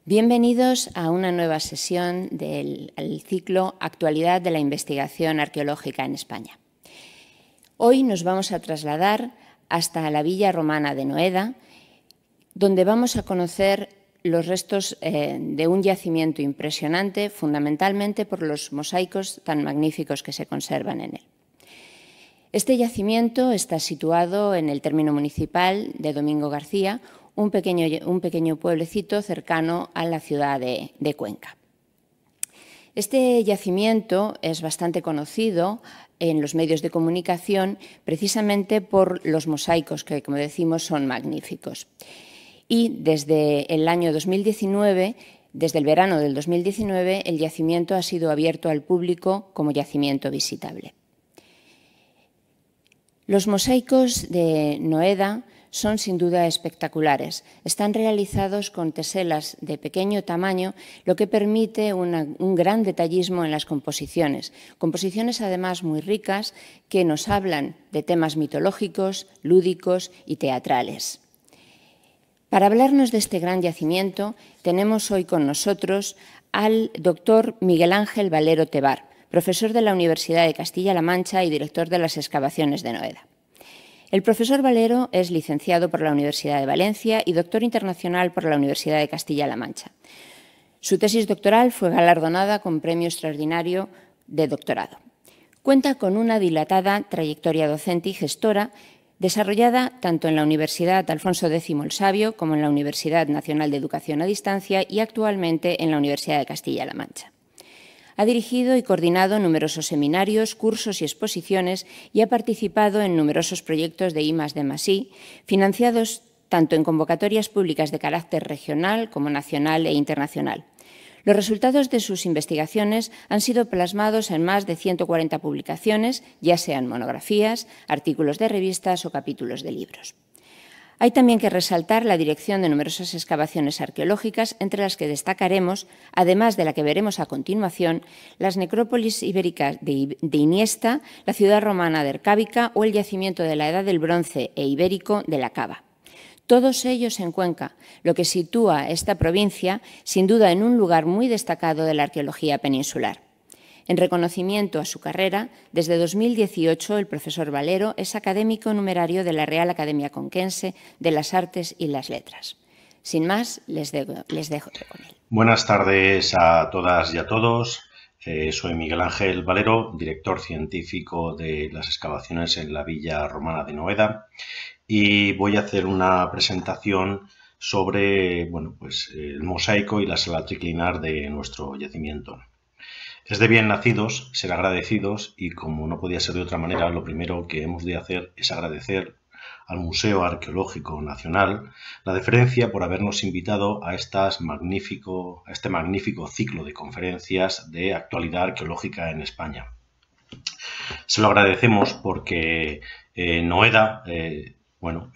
Bienvenidos a una nueva sesión del ciclo Actualidad de la Investigación Arqueológica en España. Hoy nos vamos a trasladar hasta la villa romana de Noeda, donde vamos a conocer los restos de un yacimiento impresionante, fundamentalmente por los mosaicos tan magníficos que se conservan en él. Este yacimiento está situado en el término municipal de Domingo García, un pequeño pueblecito cercano a la ciudad de Cuenca. Este yacimiento es bastante conocido en los medios de comunicación precisamente por los mosaicos que, como decimos, son magníficos. Y desde el año 2019, desde el verano del 2019, el yacimiento ha sido abierto al público como yacimiento visitable. Los mosaicos de Noeda son sin duda espectaculares. Están realizados con teselas de pequeño tamaño, lo que permite un gran detallismo en las composiciones. Composiciones además muy ricas que nos hablan de temas mitológicos, lúdicos y teatrales. Para hablarnos de este gran yacimiento tenemos hoy con nosotros al doctor Miguel Ángel Valero Tebar, profesor de la Universidad de Castilla-La Mancha y director de las excavaciones de Noeda. El profesor Valero es licenciado por la Universidad de Valencia y doctor internacional por la Universidad de Castilla-La Mancha. Su tesis doctoral fue galardonada con premio extraordinario de doctorado. Cuenta con una dilatada trayectoria docente y gestora desarrollada tanto en la Universidad Alfonso X el Sabio como en la Universidad Nacional de Educación a Distancia y actualmente en la Universidad de Castilla-La Mancha. Ha dirigido y coordinado numerosos seminarios, cursos y exposiciones y ha participado en numerosos proyectos de I+D+I, financiados tanto en convocatorias públicas de carácter regional como nacional e internacional. Los resultados de sus investigaciones han sido plasmados en más de 140 publicaciones, ya sean monografías, artículos de revistas o capítulos de libros. Hay también que resaltar la dirección de numerosas excavaciones arqueológicas, entre las que destacaremos, además de la que veremos a continuación, las necrópolis ibéricas de Iniesta, la ciudad romana de Ercábica o el yacimiento de la Edad del Bronce e Ibérico de la Cava. Todos ellos en Cuenca, lo que sitúa a esta provincia, sin duda, en un lugar muy destacado de la arqueología peninsular. En reconocimiento a su carrera, desde 2018 el profesor Valero es académico numerario de la Real Academia Conquense de las Artes y las Letras. Sin más, les dejo con él. Buenas tardes a todas y a todos. Soy Miguel Ángel Valero, director científico de las excavaciones en la villa romana de Noeda, y voy a hacer una presentación sobre el mosaico y la sala triclinar de nuestro yacimiento. Es de bien nacidos ser agradecidos y, como no podía ser de otra manera, lo primero que hemos de hacer es agradecer al Museo Arqueológico Nacional la deferencia por habernos invitado a este magnífico ciclo de conferencias de actualidad arqueológica en España. Se lo agradecemos porque Noeda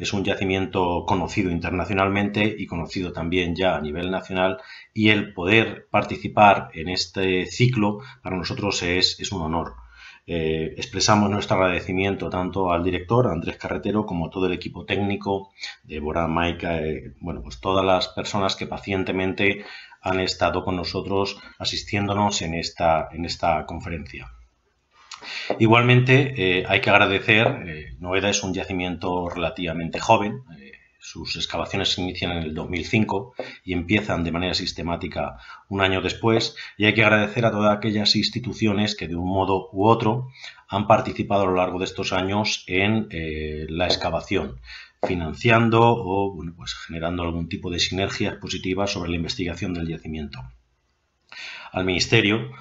es un yacimiento conocido internacionalmente y conocido también ya a nivel nacional, y el poder participar en este ciclo para nosotros es un honor. Expresamos nuestro agradecimiento tanto al director Andrés Carretero como a todo el equipo técnico de Borán Maica, todas las personas que pacientemente han estado con nosotros asistiéndonos en esta conferencia. Igualmente hay que agradecer, Noeda es un yacimiento relativamente joven, sus excavaciones se inician en el 2005 y empiezan de manera sistemática un año después, y hay que agradecer a todas aquellas instituciones que de un modo u otro han participado a lo largo de estos años en la excavación, financiando o generando algún tipo de sinergias positivas sobre la investigación del yacimiento. Al Ministerio,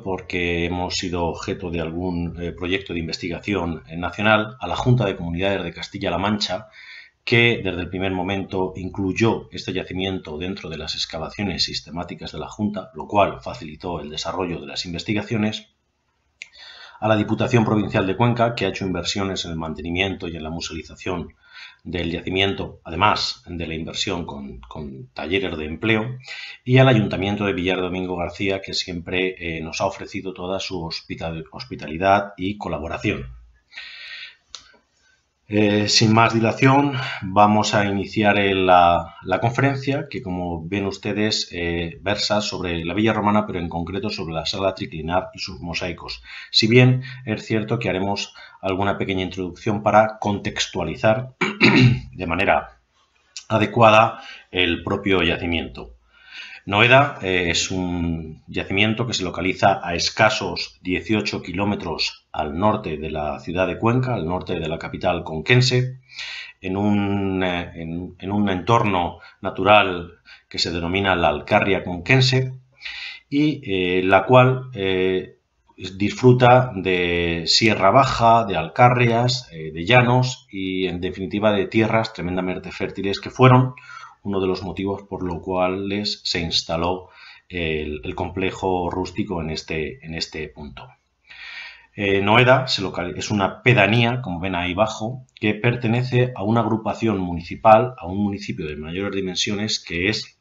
porque hemos sido objeto de algún proyecto de investigación nacional, a la Junta de Comunidades de Castilla-La Mancha, que desde el primer momento incluyó este yacimiento dentro de las excavaciones sistemáticas de la Junta, lo cual facilitó el desarrollo de las investigaciones, a la Diputación Provincial de Cuenca, que ha hecho inversiones en el mantenimiento y en la musealización del yacimiento, además de la inversión con talleres de empleo, y al Ayuntamiento de Villar de Domingo García, que siempre nos ha ofrecido toda su hospitalidad y colaboración. Sin más dilación, vamos a iniciar la conferencia que, como ven ustedes, versa sobre la villa romana, pero en concreto sobre la sala triclinar y sus mosaicos. Si bien es cierto que haremos alguna pequeña introducción para contextualizar de manera adecuada el propio yacimiento. Noeda es un yacimiento que se localiza a escasos 18 kilómetros al norte de la ciudad de Cuenca, al norte de la capital conquense, en un entorno natural que se denomina la Alcarria conquense y la cual disfruta de sierra baja, de alcarrias, de llanos y en definitiva de tierras tremendamente fértiles que fueron uno de los motivos por los cuales se instaló el complejo rústico en este punto. Noeda es una pedanía, como ven ahí abajo, que pertenece a una agrupación municipal, a un municipio de mayores dimensiones, que es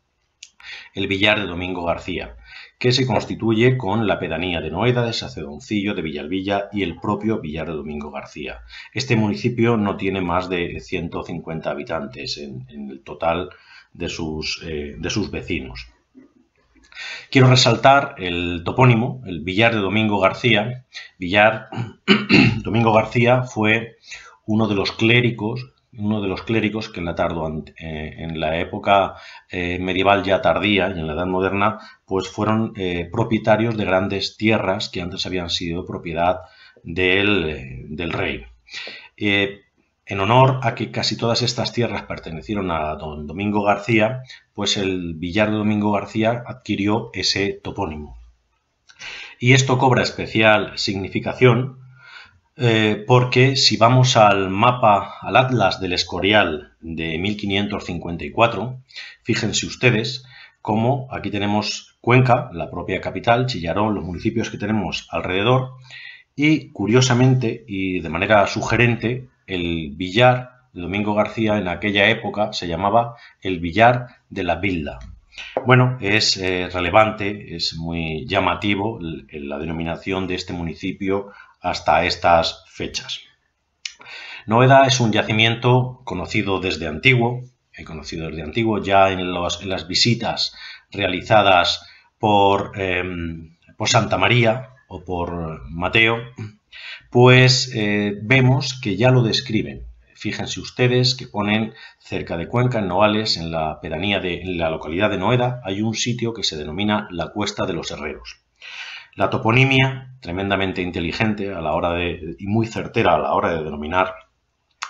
el Villar de Domingo García, que se constituye con la pedanía de Noeda, de Sacedoncillo, de Villalbilla y el propio Villar de Domingo García. Este municipio no tiene más de 150 habitantes en el total de sus vecinos. Quiero resaltar el topónimo, el Villar de Domingo García. Domingo García fue uno de los clérigos que en la época medieval ya tardía y en la Edad Moderna, pues fueron propietarios de grandes tierras que antes habían sido propiedad del rey. En honor a que casi todas estas tierras pertenecieron a don Domingo García, pues el Villar de Domingo García adquirió ese topónimo. Y esto cobra especial significación porque si vamos al mapa, al Atlas del Escorial de 1554, fíjense ustedes cómo aquí tenemos Cuenca, la propia capital, Chillarón, los municipios que tenemos alrededor, y curiosamente y de manera sugerente, el Villar de Domingo García en aquella época se llamaba el Villar de la Vilda. Bueno, es relevante, es muy llamativo la denominación de este municipio hasta estas fechas. Noeda es un yacimiento conocido desde antiguo, ya en las visitas realizadas por Santa María o por Mateo, pues vemos que ya lo describen. Fíjense ustedes que ponen cerca de Cuenca, en Noales, en la pedanía en la localidad de Noeda, hay un sitio que se denomina la Cuesta de los Herreros. La toponimia, tremendamente inteligente y muy certera a la hora de denominar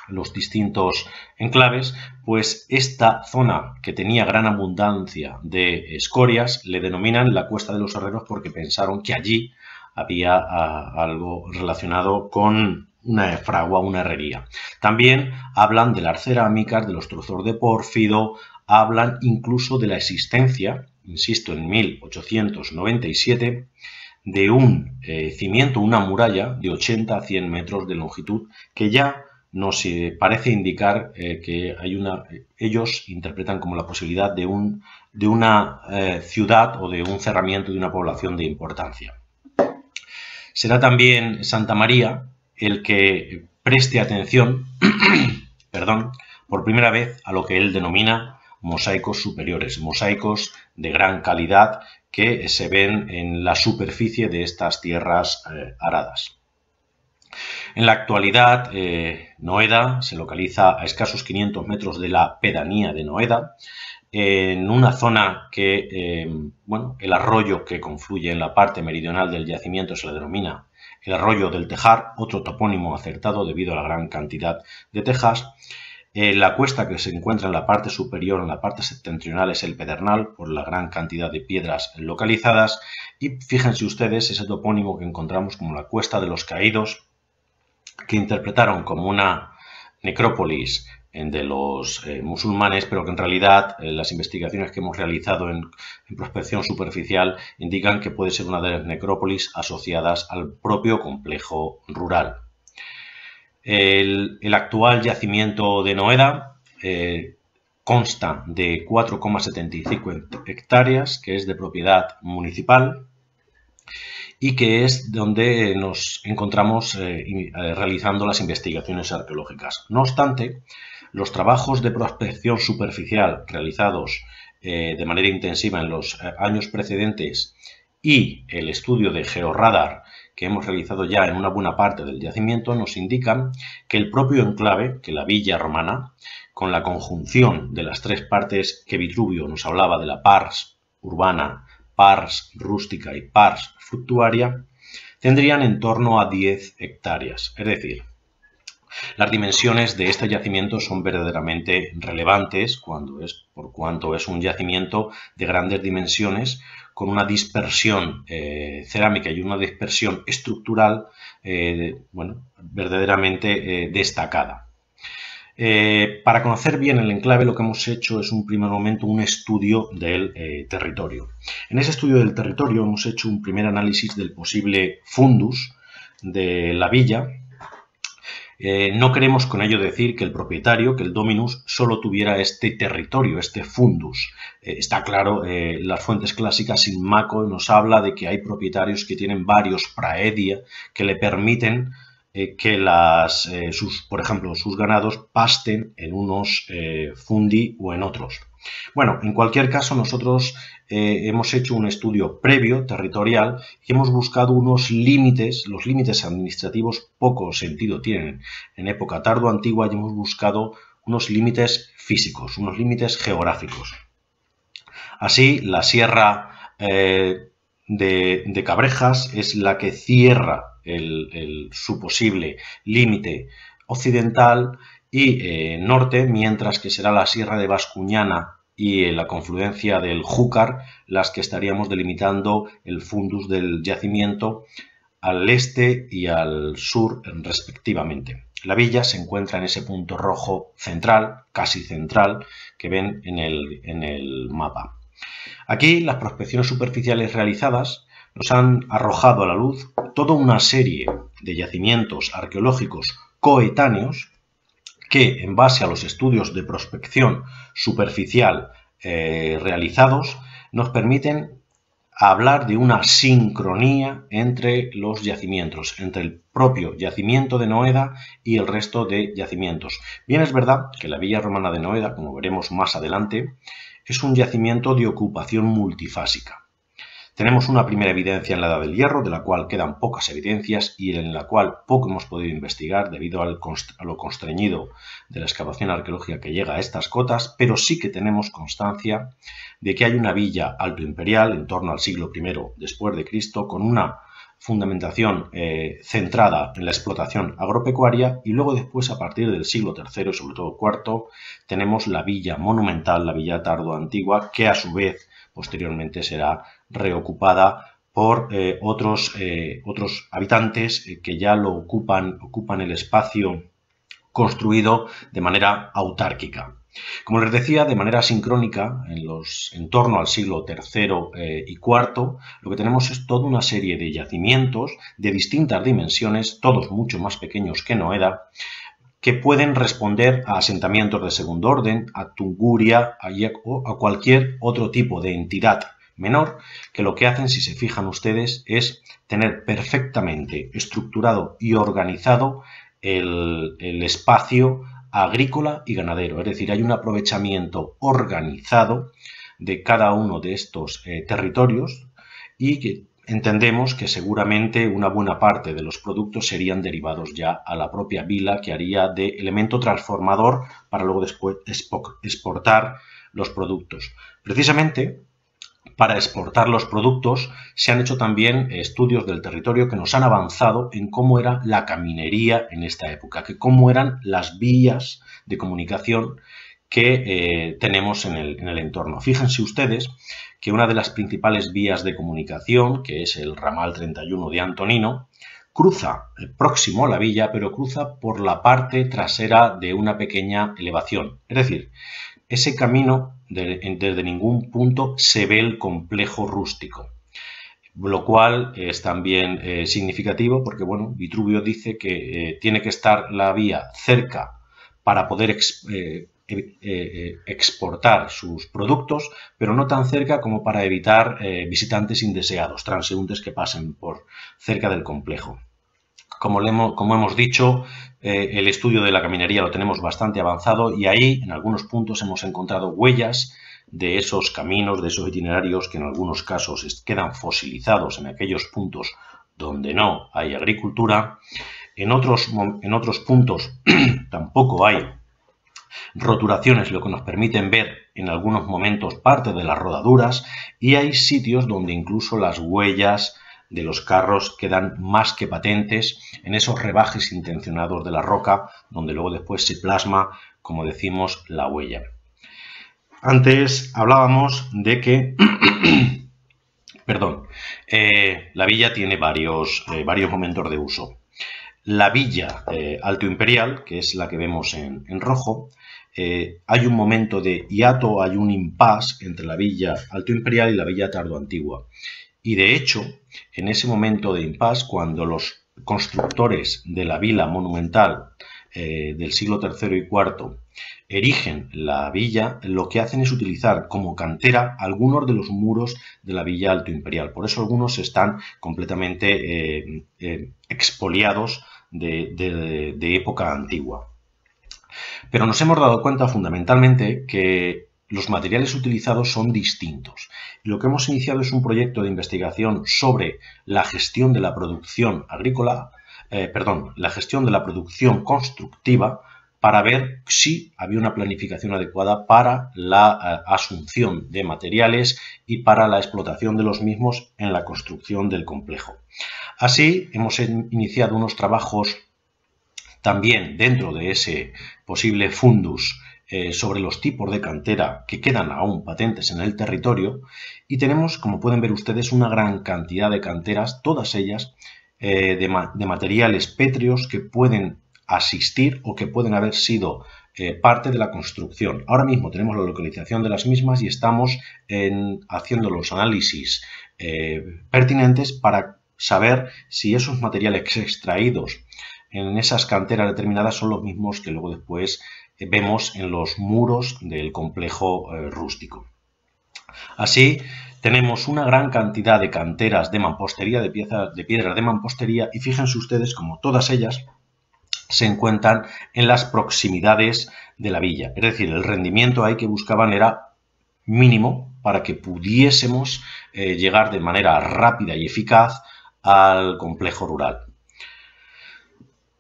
los distintos enclaves, pues esta zona que tenía gran abundancia de escorias le denominan la Cuesta de los Herreros porque pensaron que allí había algo relacionado con una fragua, una herrería. También hablan de las cerámicas, de los trozos de pórfido, hablan incluso de la existencia, insisto, en 1897, de un cimiento, una muralla de 80 a 100 metros de longitud, que ya nos parece indicar que ellos interpretan como la posibilidad de una ciudad o de un cerramiento de una población de importancia. Será también Santa María el que preste atención por primera vez a lo que él denomina mosaicos superiores, mosaicos de gran calidad que se ven en la superficie de estas tierras aradas. En la actualidad, Noeda se localiza a escasos 500 metros de la pedanía de Noeda, en una zona que, el arroyo que confluye en la parte meridional del yacimiento se le denomina el arroyo del Tejar, otro topónimo acertado debido a la gran cantidad de tejas. La cuesta que se encuentra en la parte superior, en la parte septentrional, es el Pedernal, por la gran cantidad de piedras localizadas. Y fíjense ustedes ese topónimo que encontramos como la Cuesta de los Caídos, que interpretaron como una necrópolis de los musulmanes, pero que en realidad las investigaciones que hemos realizado en prospección superficial indican que puede ser una de las necrópolis asociadas al propio complejo rural. El actual yacimiento de Noeda consta de 4,75 hectáreas, que es de propiedad municipal. y que es donde nos encontramos realizando las investigaciones arqueológicas. No obstante, los trabajos de prospección superficial realizados de manera intensiva en los años precedentes y el estudio de georradar que hemos realizado ya en una buena parte del yacimiento nos indican que el propio enclave, que la villa romana, con la conjunción de las tres partes que Vitruvio nos hablaba de la pars urbana, pars rústica y pars fructuaria, tendrían en torno a 10 hectáreas. Es decir, las dimensiones de este yacimiento son verdaderamente relevantes por cuanto es un yacimiento de grandes dimensiones con una dispersión cerámica y una dispersión estructural verdaderamente destacada. Para conocer bien el enclave, lo que hemos hecho es un primer momento un estudio del territorio. En ese estudio del territorio hemos hecho un primer análisis del posible fundus de la villa. No queremos con ello decir que el propietario, que el dominus, solo tuviera este territorio, este fundus. Está claro, las fuentes clásicas in Maco nos habla de que hay propietarios que tienen varios praedia que le permiten que por ejemplo, sus ganados pasten en unos fundi o en otros. Bueno, en cualquier caso, nosotros hemos hecho un estudio previo, territorial, y hemos buscado unos límites. Los límites administrativos poco sentido tienen en época tardo-antigua, y hemos buscado unos límites físicos, unos límites geográficos. Así, la sierra de Cabrejas es la que cierra su posible límite occidental y norte, mientras que será la sierra de Bascuñana y la confluencia del Júcar las que estaríamos delimitando el fundus del yacimiento al este y al sur respectivamente. La villa se encuentra en ese punto rojo central, casi central, que ven en el mapa. Aquí las prospecciones superficiales realizadas nos han arrojado a la luz toda una serie de yacimientos arqueológicos coetáneos que, en base a los estudios de prospección superficial realizados, nos permiten hablar de una sincronía entre los yacimientos, entre el propio yacimiento de Noeda y el resto de yacimientos. Bien, es verdad que la villa romana de Noeda, como veremos más adelante, es un yacimiento de ocupación multifásica. Tenemos una primera evidencia en la Edad del Hierro, de la cual quedan pocas evidencias y en la cual poco hemos podido investigar debido a lo constreñido de la excavación arqueológica que llega a estas cotas, pero sí que tenemos constancia de que hay una villa altoimperial en torno al siglo I después de Cristo con una fundamentación centrada en la explotación agropecuaria, y luego después, a partir del siglo III y sobre todo IV, tenemos la villa monumental, la villa tardo-antigua, que a su vez posteriormente será reocupada por otros habitantes que ya lo ocupan el espacio construido de manera autárquica. Como les decía, de manera sincrónica, en torno al siglo III y IV, lo que tenemos es toda una serie de yacimientos de distintas dimensiones, todos mucho más pequeños que Noeda, que pueden responder a asentamientos de segundo orden, a Tunguria o a cualquier otro tipo de entidad menor, que lo que hacen, si se fijan ustedes, es tener perfectamente estructurado y organizado el espacio agrícola y ganadero. Es decir, hay un aprovechamiento organizado de cada uno de estos territorios, y que entendemos que seguramente una buena parte de los productos serían derivados ya a la propia vila, que haría de elemento transformador para luego después exportar los productos. Precisamente para exportar los productos se han hecho también estudios del territorio que nos han avanzado en cómo era la caminería en esta época, que cómo eran las vías de comunicación que tenemos en el entorno. Fíjense ustedes que una de las principales vías de comunicación, que es el ramal 31 de Antonino, cruza próximo a la villa, pero cruza por la parte trasera de una pequeña elevación. Es decir, ese camino desde ningún punto se ve el complejo rústico, lo cual es también significativo porque, bueno, Vitruvio dice que tiene que estar la vía cerca para poder exportar sus productos, pero no tan cerca como para evitar visitantes indeseados, transeúntes que pasen por cerca del complejo. Como hemos dicho, el estudio de la caminería lo tenemos bastante avanzado y ahí en algunos puntos hemos encontrado huellas de esos caminos, de esos itinerarios que en algunos casos quedan fosilizados en aquellos puntos donde no hay agricultura. En otros puntos tampoco hay roturaciones, lo que nos permiten ver en algunos momentos parte de las rodaduras, y hay sitios donde incluso las huellas de los carros quedan más que patentes en esos rebajes intencionados de la roca, donde luego después se plasma, como decimos, la huella. Antes hablábamos de que la villa tiene varios momentos de uso. La villa Alto Imperial, que es la que vemos en rojo, hay un momento de hiato, hay un impasse entre la villa Alto Imperial y la villa Tardo Antigua. Y de hecho, en ese momento de impasse, cuando los constructores de la vila monumental del siglo III y IV erigen la villa, lo que hacen es utilizar como cantera algunos de los muros de la villa Alto Imperial. Por eso algunos están completamente expoliados de época antigua. Pero nos hemos dado cuenta fundamentalmente que los materiales utilizados son distintos. Lo que hemos iniciado es un proyecto de investigación sobre la gestión de la producción agrícola, la gestión de la producción constructiva, para ver si había una planificación adecuada para la asunción de materiales y para la explotación de los mismos en la construcción del complejo. Así, hemos iniciado unos trabajos también dentro de ese posible fundus sobre los tipos de cantera que quedan aún patentes en el territorio, y tenemos, como pueden ver ustedes, una gran cantidad de canteras, todas ellas de materiales pétreos que pueden asistir o que pueden haber sido parte de la construcción. Ahora mismo tenemos la localización de las mismas y estamos haciendo los análisis pertinentes para saber si esos materiales extraídos en esas canteras determinadas son los mismos que luego después vemos en los muros del complejo rústico. Así, tenemos una gran cantidad de canteras de mampostería, de piedras de mampostería, y fíjense ustedes como todas ellas se encuentran en las proximidades de la villa. Es decir, el rendimiento ahí que buscaban era mínimo para que pudiésemos llegar de manera rápida y eficaz al complejo rural.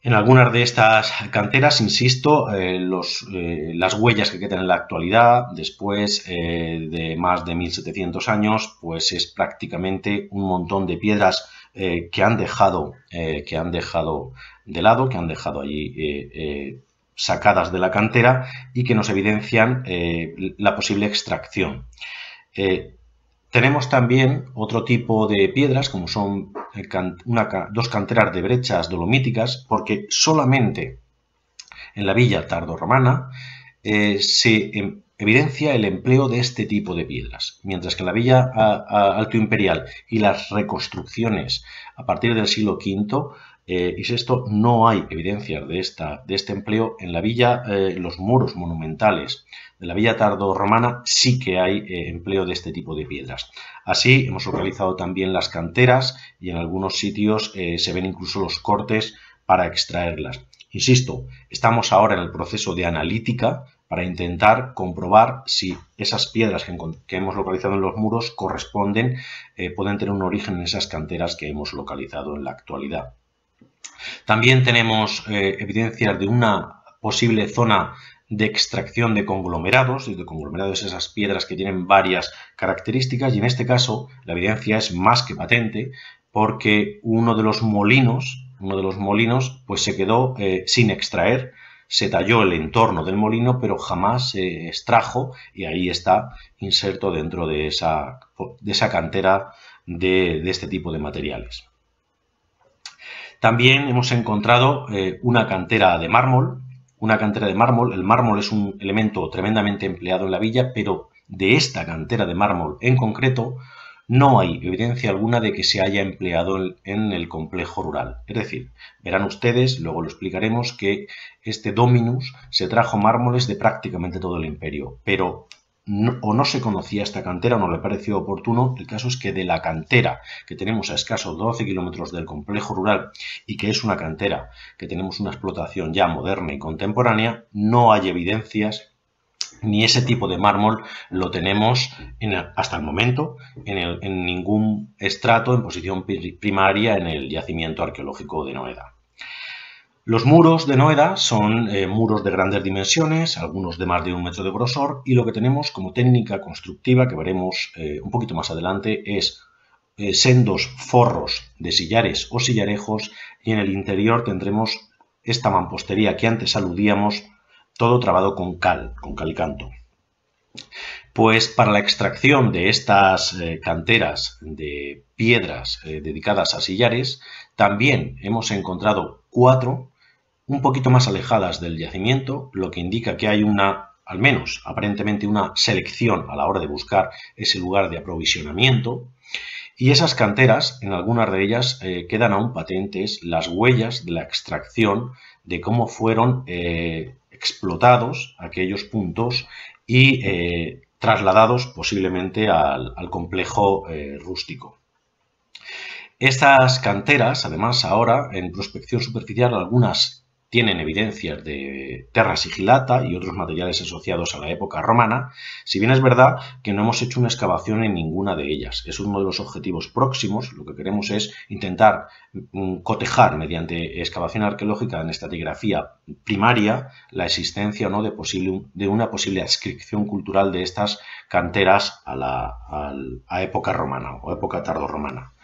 En algunas de estas canteras, insisto, las huellas que quedan en la actualidad, después de más de 1700 años, pues es prácticamente un montón de piedras que han dejado de lado, que han dejado allí sacadas de la cantera y que nos evidencian la posible extracción. Tenemos también otro tipo de piedras, como son dos canteras de brechas dolomíticas, porque solamente en la villa tardorromana se evidencia el empleo de este tipo de piedras, mientras que en la villa Alto Imperial y las reconstrucciones a partir del siglo V y VI no hay evidencias de este empleo. En la villa, los muros monumentales de la villa tardorromana sí que hay empleo de este tipo de piedras. Así hemos localizado también las canteras y en algunos sitios se ven incluso los cortes para extraerlas. Insisto, estamos ahora en el proceso de analítica para intentar comprobar si esas piedras que hemos localizado en los muros corresponden, pueden tener un origen en esas canteras que hemos localizado en la actualidad. También tenemos evidencias de una posible zona de extracción de conglomerados. Y de conglomerados, esas piedras que tienen varias características, y en este caso la evidencia es más que patente porque uno de los molinos pues se quedó sin extraer. Se talló el entorno del molino, pero jamás se extrajo, y ahí está inserto dentro de esa cantera de este tipo de materiales. También hemos encontrado una cantera de mármol. El mármol es un elemento tremendamente empleado en la villa, pero de esta cantera de mármol en concreto no hay evidencia alguna de que se haya empleado en el complejo rural. Es decir, verán ustedes, luego lo explicaremos, que este dominus se trajo mármoles de prácticamente todo el imperio, pero no se conocía esta cantera o no le pareció oportuno. El caso es que de la cantera que tenemos a escasos 12 kilómetros del complejo rural y que es una cantera que tenemos una explotación ya moderna y contemporánea, no hay evidencias ni ese tipo de mármol lo tenemos hasta el momento en ningún estrato en posición primaria en el yacimiento arqueológico de Noeda. Los muros de Noeda son muros de grandes dimensiones, algunos de más de 1 metro de grosor, y lo que tenemos como técnica constructiva, que veremos un poquito más adelante, es sendos forros de sillares o sillarejos, y en el interior tendremos esta mampostería que antes aludíamos, todo trabado con cal y canto. Pues para la extracción de estas canteras de piedras dedicadas a sillares, también hemos encontrado 4, un poquito más alejadas del yacimiento, lo que indica que hay al menos aparentemente una selección a la hora de buscar ese lugar de aprovisionamiento. Y esas canteras, en algunas de ellas quedan aún patentes las huellas de la extracción, de cómo fueron explotados aquellos puntos y trasladados posiblemente al complejo rústico. Estas canteras, además, ahora en prospección superficial, algunas tienen evidencias de terra sigillata y otros materiales asociados a la época romana, si bien es verdad que no hemos hecho una excavación en ninguna de ellas. Es uno de los objetivos próximos. Lo que queremos es intentar cotejar mediante excavación arqueológica en estratigrafía primaria la existencia o no de una posible adscripción cultural de estas canteras a época romana o época tardorromana.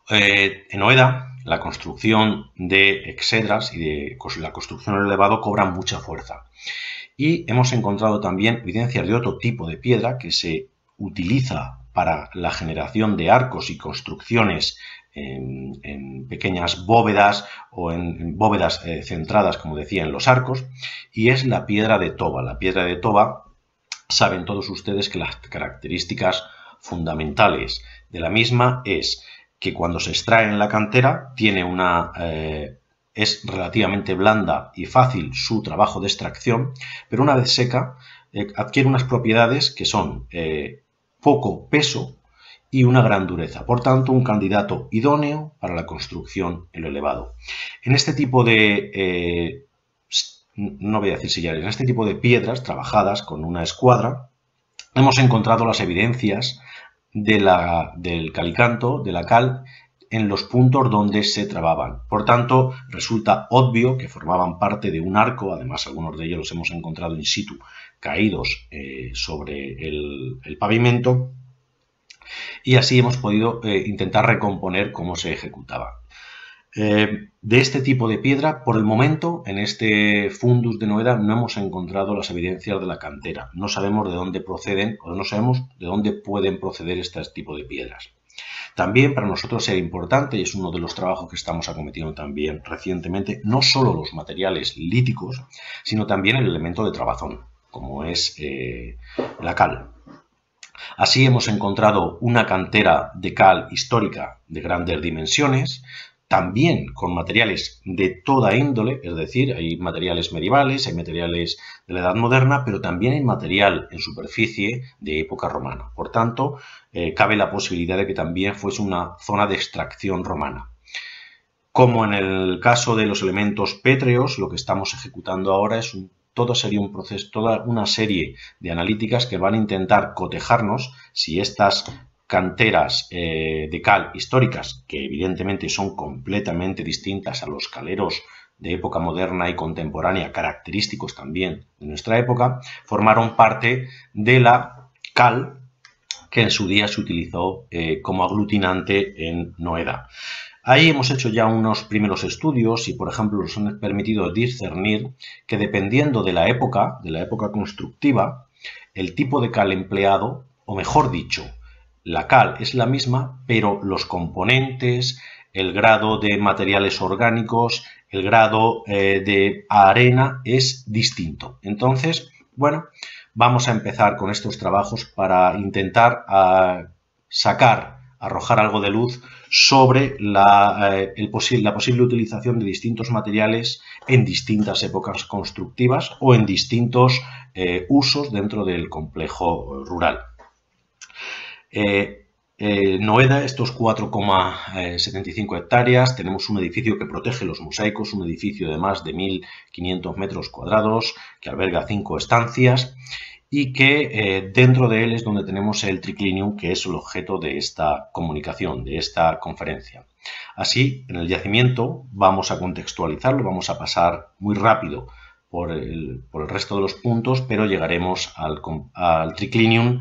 En Noeda, la construcción de exedras y la construcción del elevado cobran mucha fuerza. Y hemos encontrado también evidencias de otro tipo de piedra que se utiliza para la generación de arcos y construcciones en pequeñas bóvedas o en bóvedas centradas, como decía, en los arcos, y es la piedra de toba. La piedra de toba, saben todos ustedes que las características fundamentales de la misma es que cuando se extrae en la cantera es relativamente blanda y fácil su trabajo de extracción, pero una vez seca adquiere unas propiedades que son poco peso y una gran dureza. Por tanto, un candidato idóneo para la construcción en lo elevado. En este tipo de, no voy a decir sillares, en este tipo de piedras trabajadas con una escuadra, hemos encontrado las evidencias del calicanto, de la cal, en los puntos donde se trababan. Por tanto, resulta obvio que formaban parte de un arco. Además, algunos de ellos los hemos encontrado in situ, caídos sobre el pavimento, y así hemos podido intentar recomponer cómo se ejecutaba. De este tipo de piedra, por el momento, en este fundus de Noeda no hemos encontrado las evidencias de la cantera. No sabemos de dónde proceden o no sabemos de dónde pueden proceder este tipo de piedras. También para nosotros era importante, y es uno de los trabajos que estamos acometiendo también recientemente, no solo los materiales líticos, sino también el elemento de trabazón, como es la cal. Así hemos encontrado una cantera de cal histórica de grandes dimensiones, también con materiales de toda índole, es decir, hay materiales medievales, hay materiales de la Edad Moderna, pero también hay material en superficie de época romana. Por tanto, cabe la posibilidad de que también fuese una zona de extracción romana. Como en el caso de los elementos pétreos, lo que estamos ejecutando ahora es toda una serie de analíticas que van a intentar cotejarnos si estas canteras de cal históricas, que evidentemente son completamente distintas a los caleros de época moderna y contemporánea, característicos también de nuestra época, formaron parte de la cal que en su día se utilizó como aglutinante en Noeda. Ahí hemos hecho ya unos primeros estudios y, por ejemplo, nos han permitido discernir que dependiendo de la época constructiva, el tipo de cal empleado, o mejor dicho, la cal es la misma, pero los componentes, el grado de materiales orgánicos, el grado de arena es distinto. Entonces, bueno, vamos a empezar con estos trabajos para intentar arrojar algo de luz sobre la posible utilización de distintos materiales en distintas épocas constructivas o en distintos usos dentro del complejo rural. Noeda, estos 4,75 hectáreas, tenemos un edificio que protege los mosaicos, un edificio de más de 1.500 metros cuadrados que alberga 5 estancias y que dentro de él es donde tenemos el triclinium, que es el objeto de esta comunicación, de esta conferencia. Así, en el yacimiento vamos a contextualizarlo, vamos a pasar muy rápido por el resto de los puntos, pero llegaremos al triclinium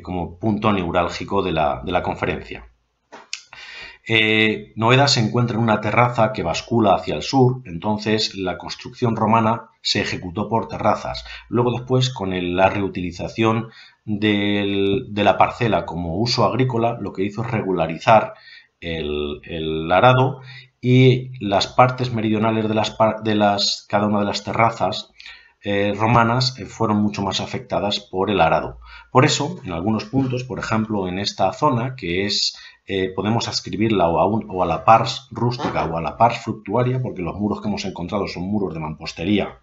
como punto neurálgico de la conferencia. Noeda se encuentra en una terraza que bascula hacia el sur, entonces la construcción romana se ejecutó por terrazas. Luego después, con la reutilización de la parcela como uso agrícola, lo que hizo es regularizar el arado y las partes meridionales de cada una de las terrazas romanas fueron mucho más afectadas por el arado. Por eso, en algunos puntos, por ejemplo, en esta zona, que es podemos ascribirla o a la pars rústica o a la pars fructuaria, porque los muros que hemos encontrado son muros de mampostería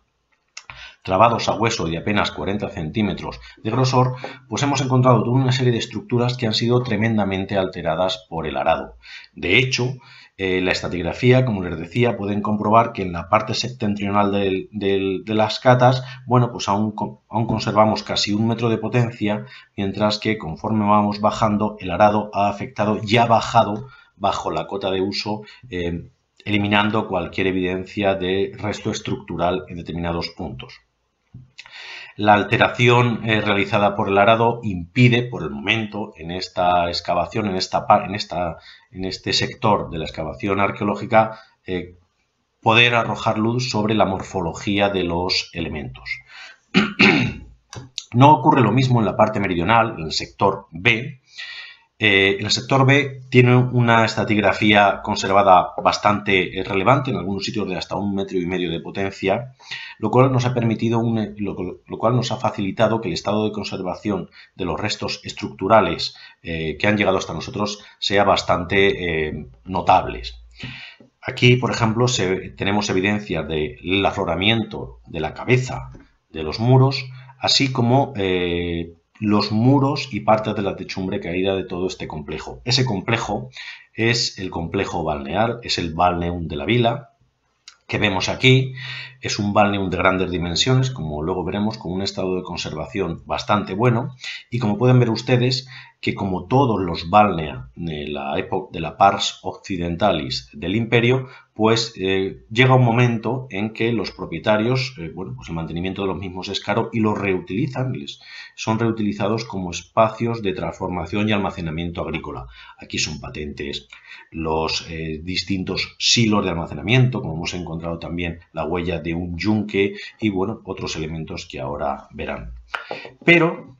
trabados a hueso de apenas 40 centímetros de grosor, pues hemos encontrado toda una serie de estructuras que han sido tremendamente alteradas por el arado. De hecho, la estratigrafía, como les decía, pueden comprobar que en la parte septentrional de las catas, bueno, pues aún conservamos casi 1 metro de potencia, mientras que conforme vamos bajando, el arado ha afectado y ha bajado bajo la cota de uso, eliminando cualquier evidencia de resto estructural en determinados puntos. La alteración realizada por el arado impide, por el momento, en esta excavación, en este sector de la excavación arqueológica, poder arrojar luz sobre la morfología de los elementos. No ocurre lo mismo en la parte meridional, en el sector B. El sector B tiene una estratigrafía conservada bastante relevante, en algunos sitios de hasta 1,5 metros de potencia, lo cual nos ha permitido, lo cual nos ha facilitado que el estado de conservación de los restos estructurales que han llegado hasta nosotros sea bastante notables. Aquí, por ejemplo, tenemos evidencias del afloramiento de la cabeza de los muros, así como los muros y partes de la techumbre caída de todo este complejo. Ese complejo es el complejo balnear, es el balneum de la vila, que vemos aquí. Es un balneum de grandes dimensiones, como luego veremos, con un estado de conservación bastante bueno, y como pueden ver ustedes, que como todos los balnea de la época de la pars occidentalis del imperio, pues llega un momento en que los propietarios, bueno, pues el mantenimiento de los mismos es caro y los reutilizan, son reutilizados como espacios de transformación y almacenamiento agrícola. Aquí son patentes los distintos silos de almacenamiento, como hemos encontrado también la huella de un yunque y, bueno, otros elementos que ahora verán. Pero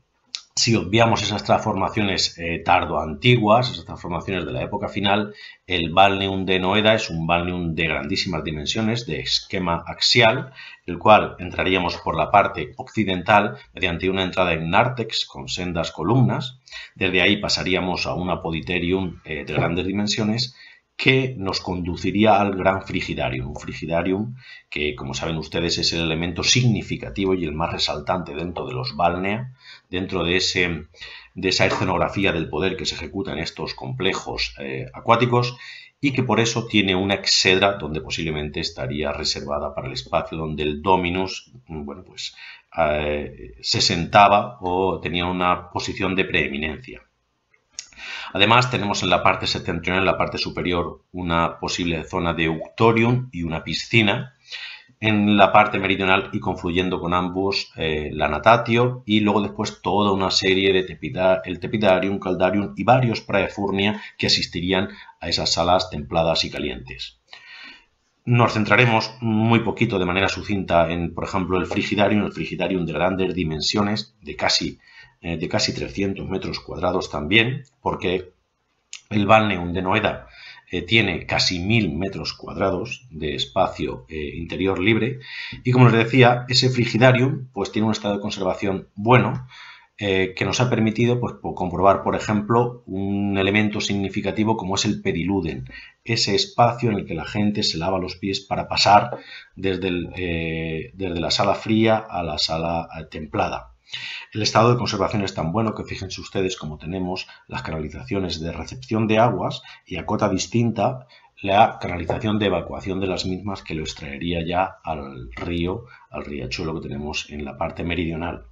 si obviamos esas transformaciones tardoantiguas, esas transformaciones de la época final, el balneum de Noeda es un balneum de grandísimas dimensiones, de esquema axial, el cual entraríamos por la parte occidental mediante una entrada en nártex con sendas columnas. Desde ahí pasaríamos a un apoditerium de grandes dimensiones que nos conduciría al gran frigidarium. Un frigidarium que, como saben ustedes, es el elemento significativo y el más resaltante dentro de los balnea, dentro de esa escenografía del poder que se ejecuta en estos complejos acuáticos, y que por eso tiene una exedra donde posiblemente estaría reservada para el espacio donde el dominus, bueno, pues, se sentaba o tenía una posición de preeminencia. Además, tenemos en la parte septentrional, en la parte superior, una posible zona de uctorium y una piscina. En la parte meridional y confluyendo con ambos, la natatio, y luego después toda una serie de el tepidarium, caldarium y varios praefurnia que asistirían a esas salas templadas y calientes. Nos centraremos muy poquito de manera sucinta en, por ejemplo, el frigidarium de grandes dimensiones, de casi 300 metros cuadrados también, porque el balneum de Noeda tiene casi 1000 metros cuadrados de espacio interior libre y, como les decía, ese frigidarium pues tiene un estado de conservación bueno, que nos ha permitido pues, comprobar, por ejemplo, un elemento significativo como es el pediluden, ese espacio en el que la gente se lava los pies para pasar desde la sala fría a la sala templada. El estado de conservación es tan bueno que fíjense ustedes cómo tenemos las canalizaciones de recepción de aguas y a cota distinta la canalización de evacuación de las mismas que lo extraería ya al riachuelo que tenemos en la parte meridional.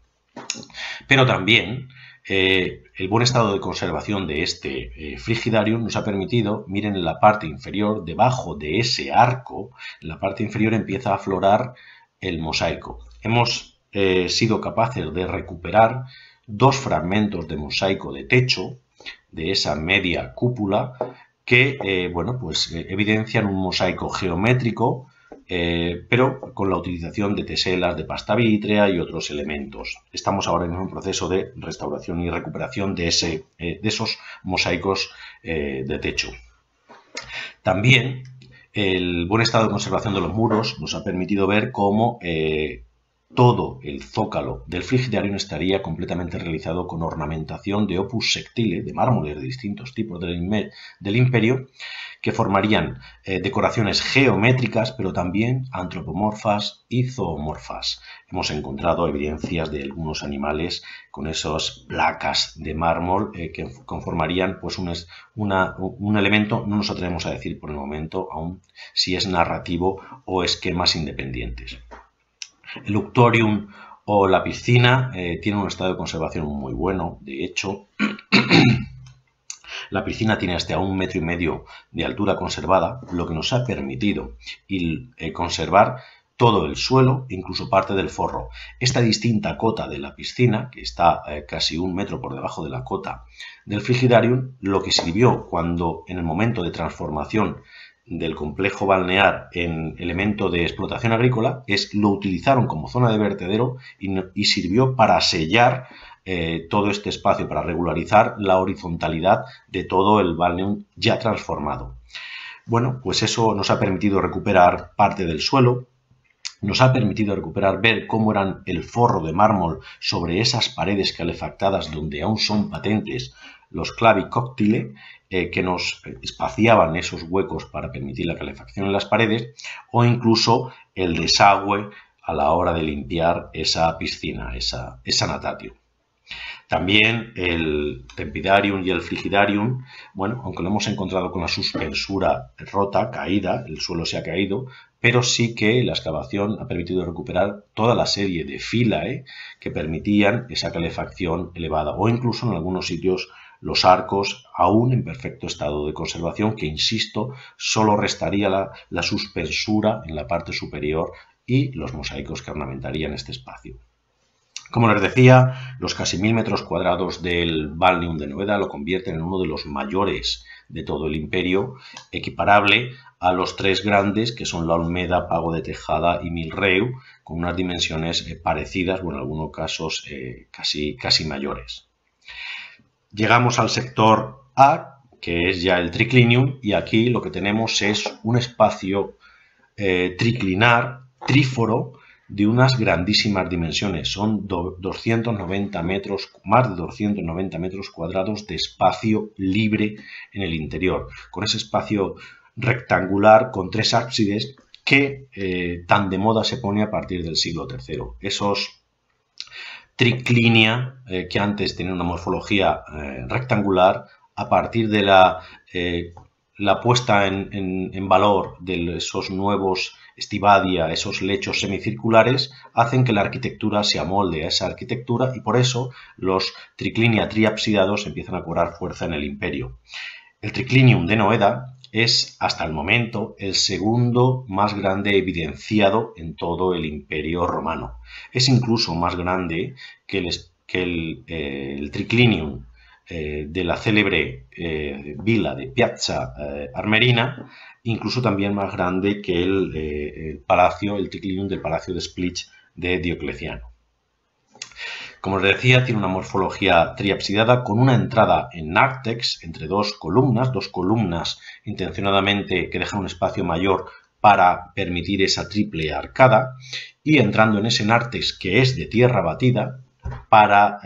Pero también el buen estado de conservación de este frigidarium nos ha permitido, miren en la parte inferior, debajo de ese arco, en la parte inferior empieza a aflorar el mosaico. Hemos sido capaces de recuperar 2 fragmentos de mosaico de techo de esa media cúpula que bueno, pues, evidencian un mosaico geométrico, pero con la utilización de teselas de pasta vítrea y otros elementos. Estamos ahora mismo en proceso de restauración y recuperación de esos mosaicos de techo. También el buen estado de conservación de los muros nos ha permitido ver cómo todo el zócalo del frigidarium estaría completamente realizado con ornamentación de opus sectile, de mármoles de distintos tipos del imperio, que formarían decoraciones geométricas, pero también antropomorfas y zoomorfas. Hemos encontrado evidencias de algunos animales con esas placas de mármol que conformarían pues, un elemento, no nos atrevemos a decir por el momento aún si es narrativo o esquemas independientes. El luctorium o la piscina tiene un estado de conservación muy bueno. De hecho, la piscina tiene hasta 1,5 metros de altura conservada, lo que nos ha permitido conservar todo el suelo, incluso parte del forro. Esta distinta cota de la piscina, que está casi 1 metro por debajo de la cota del frigidarium, lo que sirvió cuando en el momento de transformación del complejo balnear en elemento de explotación agrícola lo utilizaron como zona de vertedero y sirvió para sellar todo este espacio, para regularizar la horizontalidad de todo el balneum ya transformado. Bueno, pues eso nos ha permitido recuperar parte del suelo, nos ha permitido recuperar, ver cómo eran el forro de mármol sobre esas paredes calefactadas donde aún son patentes los clavi coctile, que nos espaciaban esos huecos para permitir la calefacción en las paredes, o incluso el desagüe a la hora de limpiar esa piscina, esa natatio. También el tepidarium y el frigidarium, bueno, aunque lo hemos encontrado con la suspensura rota, caída, el suelo se ha caído, pero sí que la excavación ha permitido recuperar toda la serie de filae que permitían esa calefacción elevada, o incluso en algunos sitios los arcos aún en perfecto estado de conservación, que insisto, solo restaría la suspensura en la parte superior y los mosaicos que ornamentarían este espacio. Como les decía, los casi 1000 metros cuadrados del balneum de Noeda lo convierten en uno de los mayores de todo el imperio, equiparable a los 3 grandes que son la Olmeda, Pago de Tejada y Milreu, con unas dimensiones parecidas, o en algunos casos casi mayores. Llegamos al sector A, que es ya el triclinium, y aquí lo que tenemos es un espacio triclinar, tríforo, de unas grandísimas dimensiones. Son 290 metros, más de 290 metros cuadrados de espacio libre en el interior, con ese espacio rectangular con 3 ábsides que tan de moda se pone a partir del siglo III. Esos triclinia, que antes tenían una morfología rectangular, a partir de la puesta en valor de esos nuevos estibadia, esos lechos semicirculares, hacen que la arquitectura se amolde a esa arquitectura, y por eso los triclinia triapsidados empiezan a cobrar fuerza en el imperio. El triclinium de Noeda es hasta el momento el segundo más grande evidenciado en todo el imperio romano. Es incluso más grande que el triclinium de la célebre villa de Piazza Armerina, incluso también más grande que el triclinium del Palacio de Split de Diocleciano. Como os decía, tiene una morfología triapsidada con una entrada en nártex entre dos columnas intencionadamente que dejan un espacio mayor para permitir esa triple arcada, y entrando en ese nártex que es de tierra batida para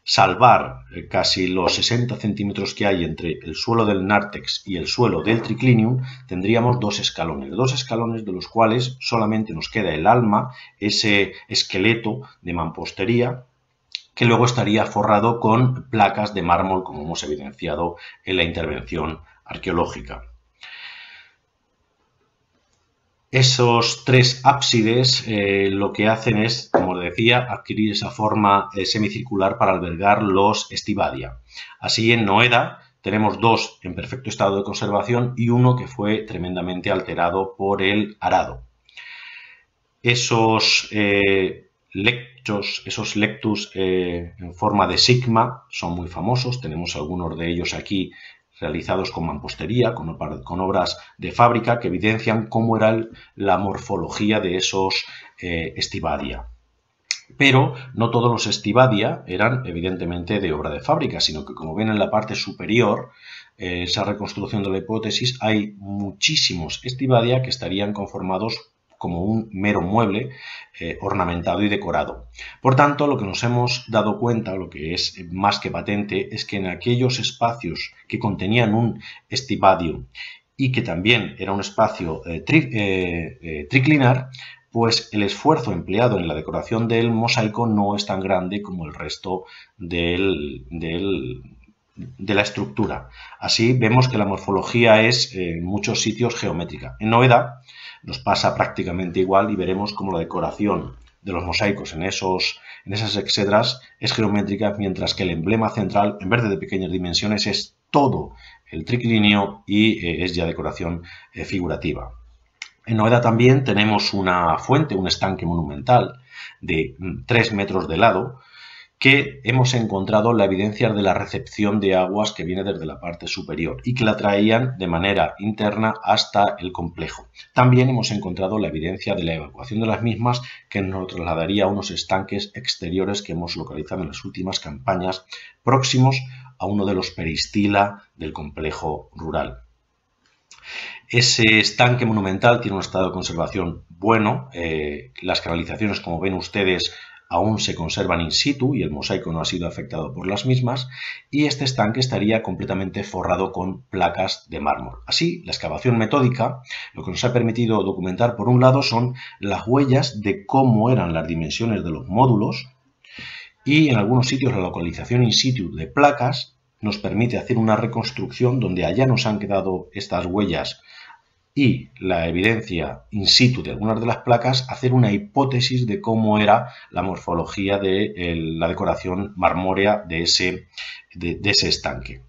salvar casi los 60 centímetros que hay entre el suelo del nártex y el suelo del triclinium, tendríamos dos escalones de los cuales solamente nos queda el alma, ese esqueleto de mampostería, que luego estaría forrado con placas de mármol, como hemos evidenciado en la intervención arqueológica. Esos tres ábsides lo que hacen es, como os decía, adquirir esa forma semicircular para albergar los estibadia. Así, en Noeda tenemos dos en perfecto estado de conservación y uno que fue tremendamente alterado por el arado. Esos lectus en forma de sigma son muy famosos. Tenemos algunos de ellos aquí realizados con mampostería, con obras de fábrica que evidencian cómo era la morfología de esos estibadia. Pero no todos los estibadia eran evidentemente de obra de fábrica, sino que, como ven en la parte superior, esa reconstrucción de la hipótesis, hay muchísimos estibadia que estarían conformados como un mero mueble ornamentado y decorado. Por tanto, lo que nos hemos dado cuenta, lo que es más que patente, es que en aquellos espacios que contenían un estibadio y que también era un espacio triclinar, pues el esfuerzo empleado en la decoración del mosaico no es tan grande como el resto de la estructura. Así vemos que la morfología es en muchos sitios geométrica. En Noeda nos pasa prácticamente igual y veremos cómo la decoración de los mosaicos en esas exedras es geométrica, mientras que el emblema central, en vez de pequeñas dimensiones, es todo el triclinio y es ya decoración figurativa. En Noeda también tenemos una fuente, un estanque monumental de 3 metros de lado, que hemos encontrado la evidencia de la recepción de aguas que viene desde la parte superior y que la traían de manera interna hasta el complejo. También hemos encontrado la evidencia de la evacuación de las mismas, que nos trasladaría a unos estanques exteriores que hemos localizado en las últimas campañas, próximos a uno de los peristila del complejo rural. Ese estanque monumental tiene un estado de conservación bueno. Las canalizaciones, como ven ustedes, aún se conservan in situ y el mosaico no ha sido afectado por las mismas, y este estanque estaría completamente forrado con placas de mármol. Así, la excavación metódica lo que nos ha permitido documentar, por un lado, son las huellas de cómo eran las dimensiones de los módulos, y en algunos sitios la localización in situ de placas nos permite hacer una reconstrucción donde allá nos han quedado estas huellas y la evidencia in situ de algunas de las placas, hacer una hipótesis de cómo era la morfología de la decoración marmórea de ese estanque.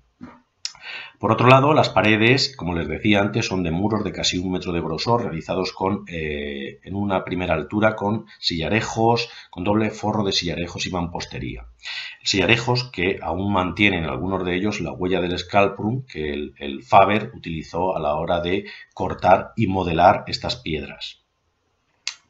Por otro lado, las paredes, como les decía antes, son de muros de casi 1 metro de grosor, realizados en una primera altura con sillarejos, con doble forro de sillarejos y mampostería. Sillarejos que aún mantienen algunos de ellos la huella del scalprum que el Faber utilizó a la hora de cortar y modelar estas piedras.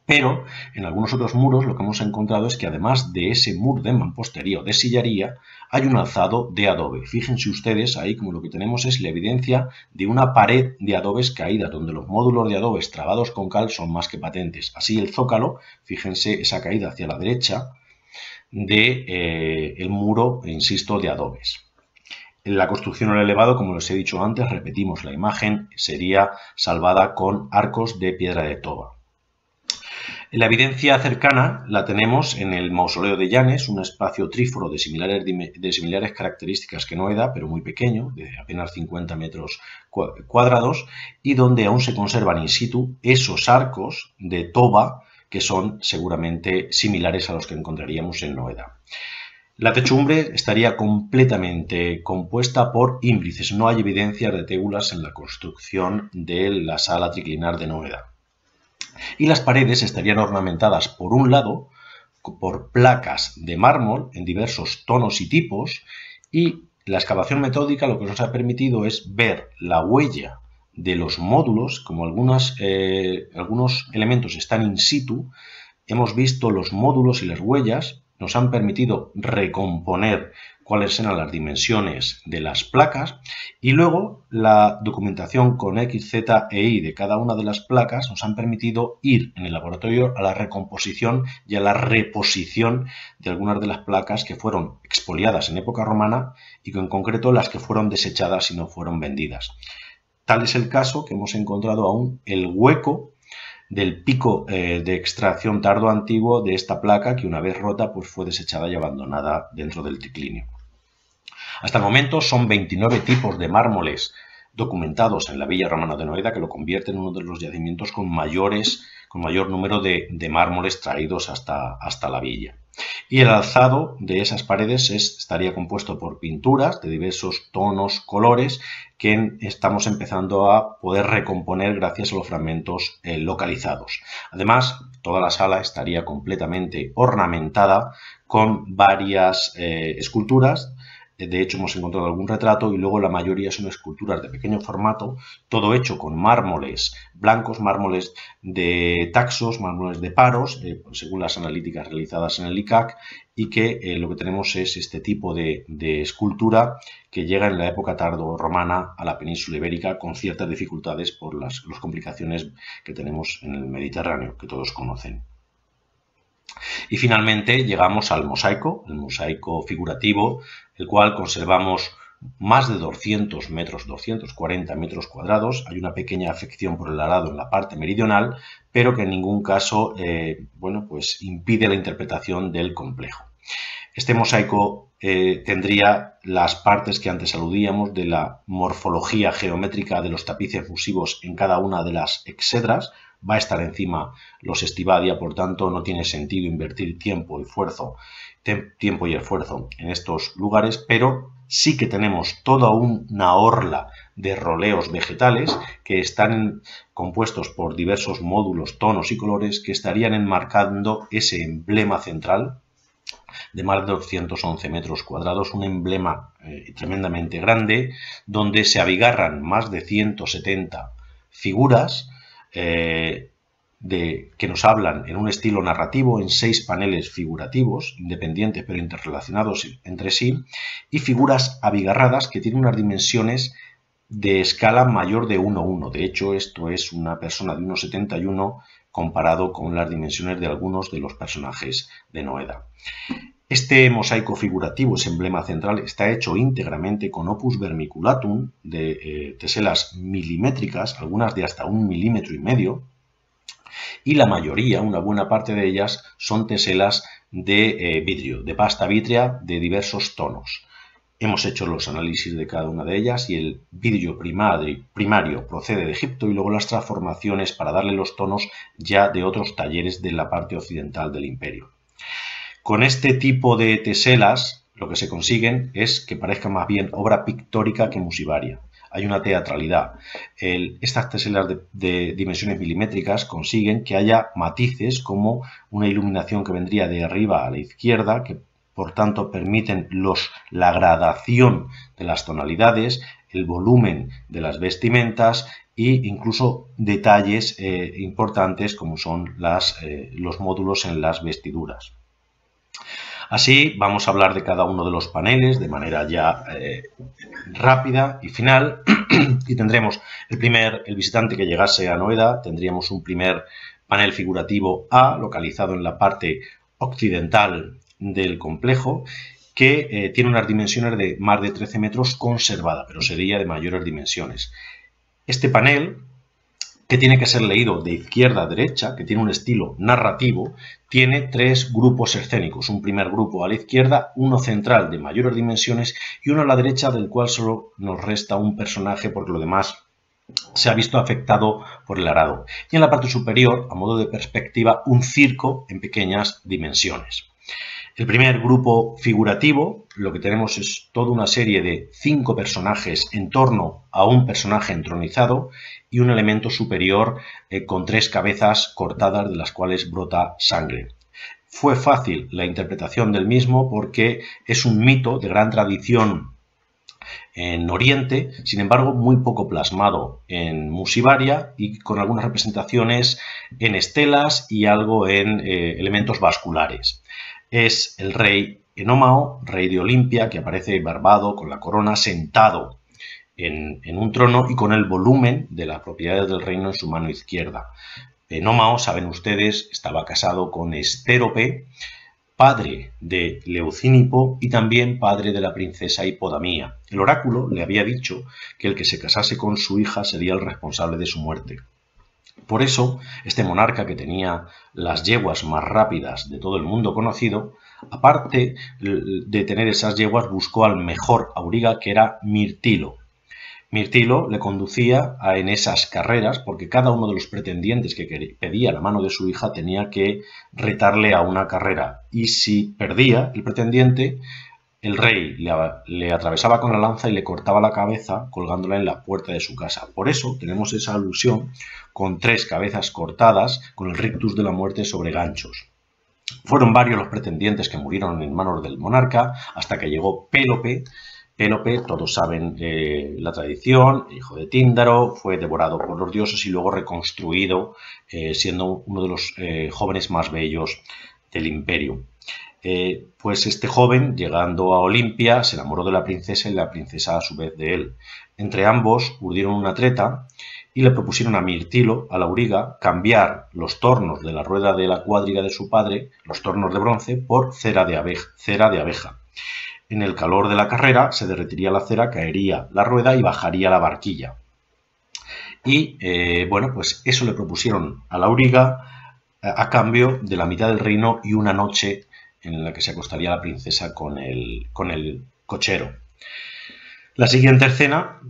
Pero en algunos otros muros lo que hemos encontrado es que, además de ese muro de mampostería o de sillaría, hay un alzado de adobe. Fíjense ustedes ahí como lo que tenemos es la evidencia de una pared de adobes caída, donde los módulos de adobes trabados con cal son más que patentes. Así el zócalo, fíjense esa caída hacia la derecha del muro, insisto, de adobes. En la construcción al elevado, como les he dicho antes, repetimos la imagen, sería salvada con arcos de piedra de toba. La evidencia cercana la tenemos en el mausoleo de Llanes, un espacio tríforo de similares características que Noeda, pero muy pequeño, de apenas 50 metros cuadrados, y donde aún se conservan in situ esos arcos de toba que son seguramente similares a los que encontraríamos en Noeda. La techumbre estaría completamente compuesta por ímbrices. No hay evidencias de tégulas en la construcción de la sala triclinar de Noeda. Y las paredes estarían ornamentadas, por un lado, por placas de mármol en diversos tonos y tipos, y la excavación metódica lo que nos ha permitido es ver la huella de los módulos. Como algunos elementos están in situ, hemos visto los módulos y las huellas nos han permitido recomponer cuáles eran las dimensiones de las placas, y luego la documentación con X, Z e Y de cada una de las placas nos han permitido ir en el laboratorio a la recomposición y a la reposición de algunas de las placas que fueron expoliadas en época romana y que en concreto las que fueron desechadas y no fueron vendidas. Tal es el caso que hemos encontrado aún el hueco del pico de extracción tardo antiguo de esta placa, que una vez rota pues fue desechada y abandonada dentro del triclinio. Hasta el momento son 29 tipos de mármoles documentados en la Villa Romana de Noeda, que lo convierte en uno de los yacimientos con mayor número de mármoles traídos hasta la villa. Y el alzado de esas paredes estaría compuesto por pinturas de diversos tonos, colores, que estamos empezando a poder recomponer gracias a los fragmentos localizados. Además, toda la sala estaría completamente ornamentada con varias esculturas. De hecho, hemos encontrado algún retrato y luego la mayoría son esculturas de pequeño formato, todo hecho con mármoles blancos, mármoles de Taxos, mármoles de Paros, según las analíticas realizadas en el ICAC, y que lo que tenemos es este tipo de escultura que llega en la época tardo-romana a la península ibérica con ciertas dificultades por las complicaciones que tenemos en el Mediterráneo, que todos conocen. Y finalmente llegamos al mosaico, el mosaico figurativo, el cual conservamos más de 200 metros, 240 metros cuadrados. Hay una pequeña afección por el arado en la parte meridional, pero que en ningún caso pues impide la interpretación del complejo. Este mosaico tendría las partes que antes aludíamos de la morfología geométrica de los tapices fusivos en cada una de las exedras. Va a estar encima los estivadia, por tanto no tiene sentido invertir tiempo y esfuerzo en estos lugares, pero sí que tenemos toda una orla de roleos vegetales que están compuestos por diversos módulos, tonos y colores que estarían enmarcando ese emblema central de más de 211 metros cuadrados, un emblema tremendamente grande, donde se abigarran más de 170 figuras que nos hablan en un estilo narrativo, en 6 paneles figurativos, independientes pero interrelacionados entre sí, y figuras abigarradas que tienen unas dimensiones de escala mayor de 1:1. De hecho, esto es una persona de 1,71 comparado con las dimensiones de algunos de los personajes de Noeda. Este mosaico figurativo, ese emblema central, está hecho íntegramente con opus vermiculatum de teselas milimétricas, algunas de hasta 1,5 milímetros, y la mayoría, una buena parte de ellas, son teselas de vidrio, de pasta vítrea de diversos tonos. Hemos hecho los análisis de cada una de ellas y el vidrio primario procede de Egipto y luego las transformaciones para darle los tonos ya de otros talleres de la parte occidental del imperio. Con este tipo de teselas lo que se consiguen es que parezca más bien obra pictórica que musivaria. Hay una teatralidad. Estas teselas de dimensiones milimétricas consiguen que haya matices como una iluminación que vendría de arriba a la izquierda, que por tanto permiten la gradación de las tonalidades, el volumen de las vestimentas e incluso detalles importantes como son los módulos en las vestiduras. Así vamos a hablar de cada uno de los paneles de manera ya rápida y final, y tendremos el visitante que llegase a Noeda, tendríamos un primer panel figurativo A localizado en la parte occidental del complejo, que tiene unas dimensiones de más de 13 metros conservada, pero sería de mayores dimensiones. Este panel, que tiene que ser leído de izquierda a derecha, que tiene un estilo narrativo, tiene 3 grupos escénicos. Un primer grupo a la izquierda, uno central de mayores dimensiones y uno a la derecha, del cual solo nos resta un personaje porque lo demás se ha visto afectado por el arado. Y en la parte superior, a modo de perspectiva, un circo en pequeñas dimensiones. El primer grupo figurativo, lo que tenemos es toda una serie de 5 personajes en torno a un personaje entronizado y un elemento superior con 3 cabezas cortadas de las cuales brota sangre. Fue fácil la interpretación del mismo porque es un mito de gran tradición en Oriente, sin embargo muy poco plasmado en musivaria y con algunas representaciones en estelas y algo en elementos vasculares. es el rey Enómao, rey de Olimpia, que aparece barbado, con la corona, sentado en un trono y con el volumen de las propiedades del reino en su mano izquierda. Enómao, saben ustedes, estaba casado con Estérope, padre de Leucínipo y también padre de la princesa Hipodamía. El oráculo le había dicho que el que se casase con su hija sería el responsable de su muerte. Por eso, este monarca, que tenía las yeguas más rápidas de todo el mundo conocido, aparte de tener esas yeguas, buscó al mejor auriga, que era Mirtilo. Mirtilo le conducía en esas carreras porque cada uno de los pretendientes que pedía la mano de su hija tenía que retarle a una carrera, y si perdía el pretendiente, el rey le atravesaba con la lanza y le cortaba la cabeza colgándola en la puerta de su casa. Por eso tenemos esa alusión con 3 cabezas cortadas con el rictus de la muerte sobre ganchos. Fueron varios los pretendientes que murieron en manos del monarca hasta que llegó Pélope. Pélope, todos saben la tradición, hijo de Tíndaro, fue devorado por los dioses y luego reconstruido, siendo uno de los jóvenes más bellos del imperio. Pues este joven, llegando a Olimpia, se enamoró de la princesa y la princesa a su vez de él. Entre ambos urdieron una treta y le propusieron a Mirtilo, al auriga, cambiar los tornos de la rueda de la cuadriga de su padre, los tornos de bronce, por cera de abeja. En el calor de la carrera se derretiría la cera, caería la rueda y bajaría la barquilla. Y bueno, pues eso le propusieron al auriga a cambio de la mitad del reino y una noche en la que se acostaría la princesa con el cochero. La siguiente escena,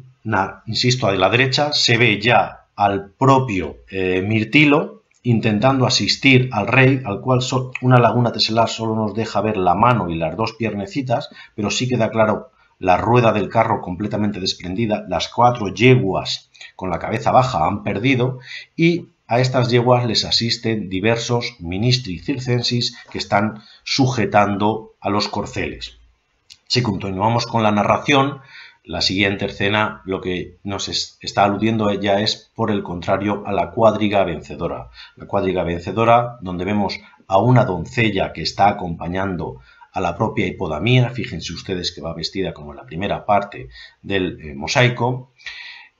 insisto, a la derecha, se ve ya al propio Mirtilo intentando asistir al rey, al cual una laguna teselar solo nos deja ver la mano y las 2 piernecitas, pero sí queda claro la rueda del carro completamente desprendida, las 4 yeguas con la cabeza baja han perdido, y a estas yeguas les asisten diversos ministri circensis que están sujetando a los corceles. Si continuamos con la narración, la siguiente escena lo que nos está aludiendo ya es, por el contrario, a la cuadriga vencedora. La cuadriga vencedora, donde vemos a una doncella que está acompañando a la propia Hipodamía. Fíjense ustedes que va vestida como en la primera parte del mosaico.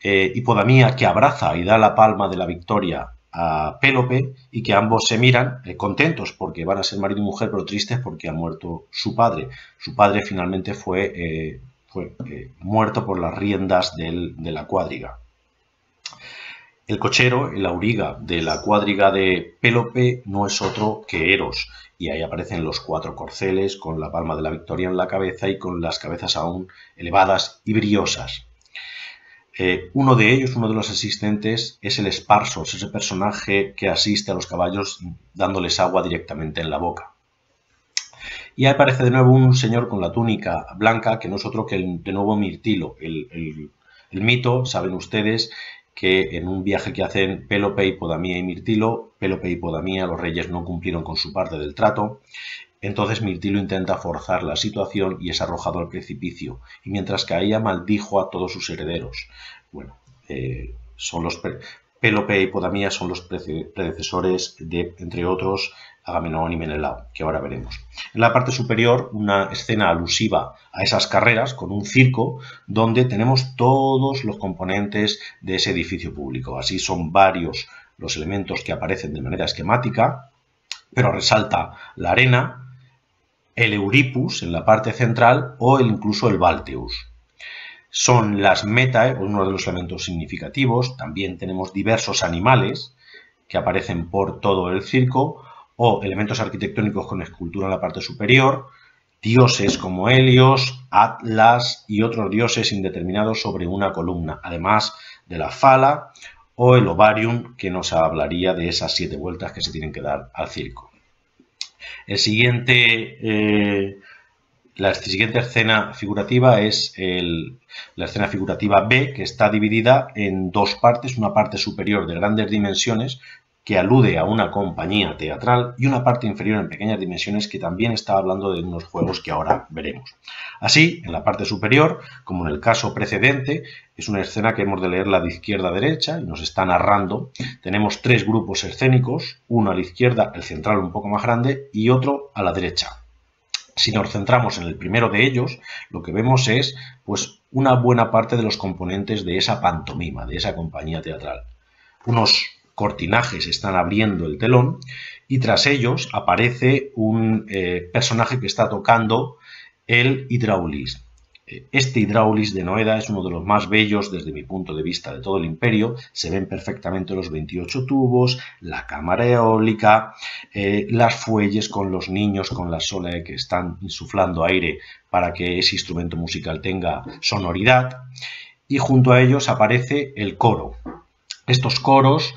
Hipodamía, que abraza y da la palma de la victoria a Pélope, y que ambos se miran contentos porque van a ser marido y mujer, pero tristes porque ha muerto su padre. Su padre finalmente fue muerto por las riendas de la cuadriga. El cochero, el auriga de la cuadriga de Pélope, no es otro que Eros, y ahí aparecen los 4 corceles con la palma de la victoria en la cabeza y con las cabezas aún elevadas y briosas. Uno de ellos, uno de los asistentes, es el Esparsos, ese personaje que asiste a los caballos dándoles agua directamente en la boca. Y ahí aparece de nuevo un señor con la túnica blanca, que no es otro que de nuevo Mirtilo. El mito, saben ustedes, que en un viaje que hacen Pélope, Hipodamía y Mirtilo, Pélope y Hipodamía, los reyes, no cumplieron con su parte del trato. Entonces Mirtilo intenta forzar la situación y es arrojado al precipicio, y mientras caía maldijo a todos sus herederos. Bueno, Pélope y Hipodamía son los predecesores de, entre otros, Agamenón y Menelao, que ahora veremos. En la parte superior, una escena alusiva a esas carreras con un circo donde tenemos todos los componentes de ese edificio público. Así son varios los elementos que aparecen de manera esquemática, pero resalta la arena, el Euripus en la parte central o incluso el Valteus. Son las metae, uno de los elementos significativos. También tenemos diversos animales que aparecen por todo el circo, o elementos arquitectónicos con escultura en la parte superior, dioses como Helios, Atlas y otros dioses indeterminados sobre una columna, además de la fala o el ovarium, que nos hablaría de esas 7 vueltas que se tienen que dar al circo. La siguiente escena figurativa es la escena figurativa B, que está dividida en 2 partes, una parte superior de grandes dimensiones que alude a una compañía teatral y una parte inferior en pequeñas dimensiones que también está hablando de unos juegos que ahora veremos. Así, en la parte superior, como en el caso precedente, es una escena que hemos de leerla de izquierda a derecha y nos está narrando. Tenemos 3 grupos escénicos, uno a la izquierda, el central un poco más grande, y otro a la derecha. Si nos centramos en el primero de ellos, lo que vemos es pues una buena parte de los componentes de esa pantomima, de esa compañía teatral. Unos cortinajes están abriendo el telón y tras ellos aparece un personaje que está tocando el hidráulis. Este hidráulis de Noeda es uno de los más bellos desde mi punto de vista de todo el imperio. Se ven perfectamente los 28 tubos, la cámara eólica, las fuelles con los niños con la sola que están insuflando aire para que ese instrumento musical tenga sonoridad. Y junto a ellos aparece el coro. Estos coros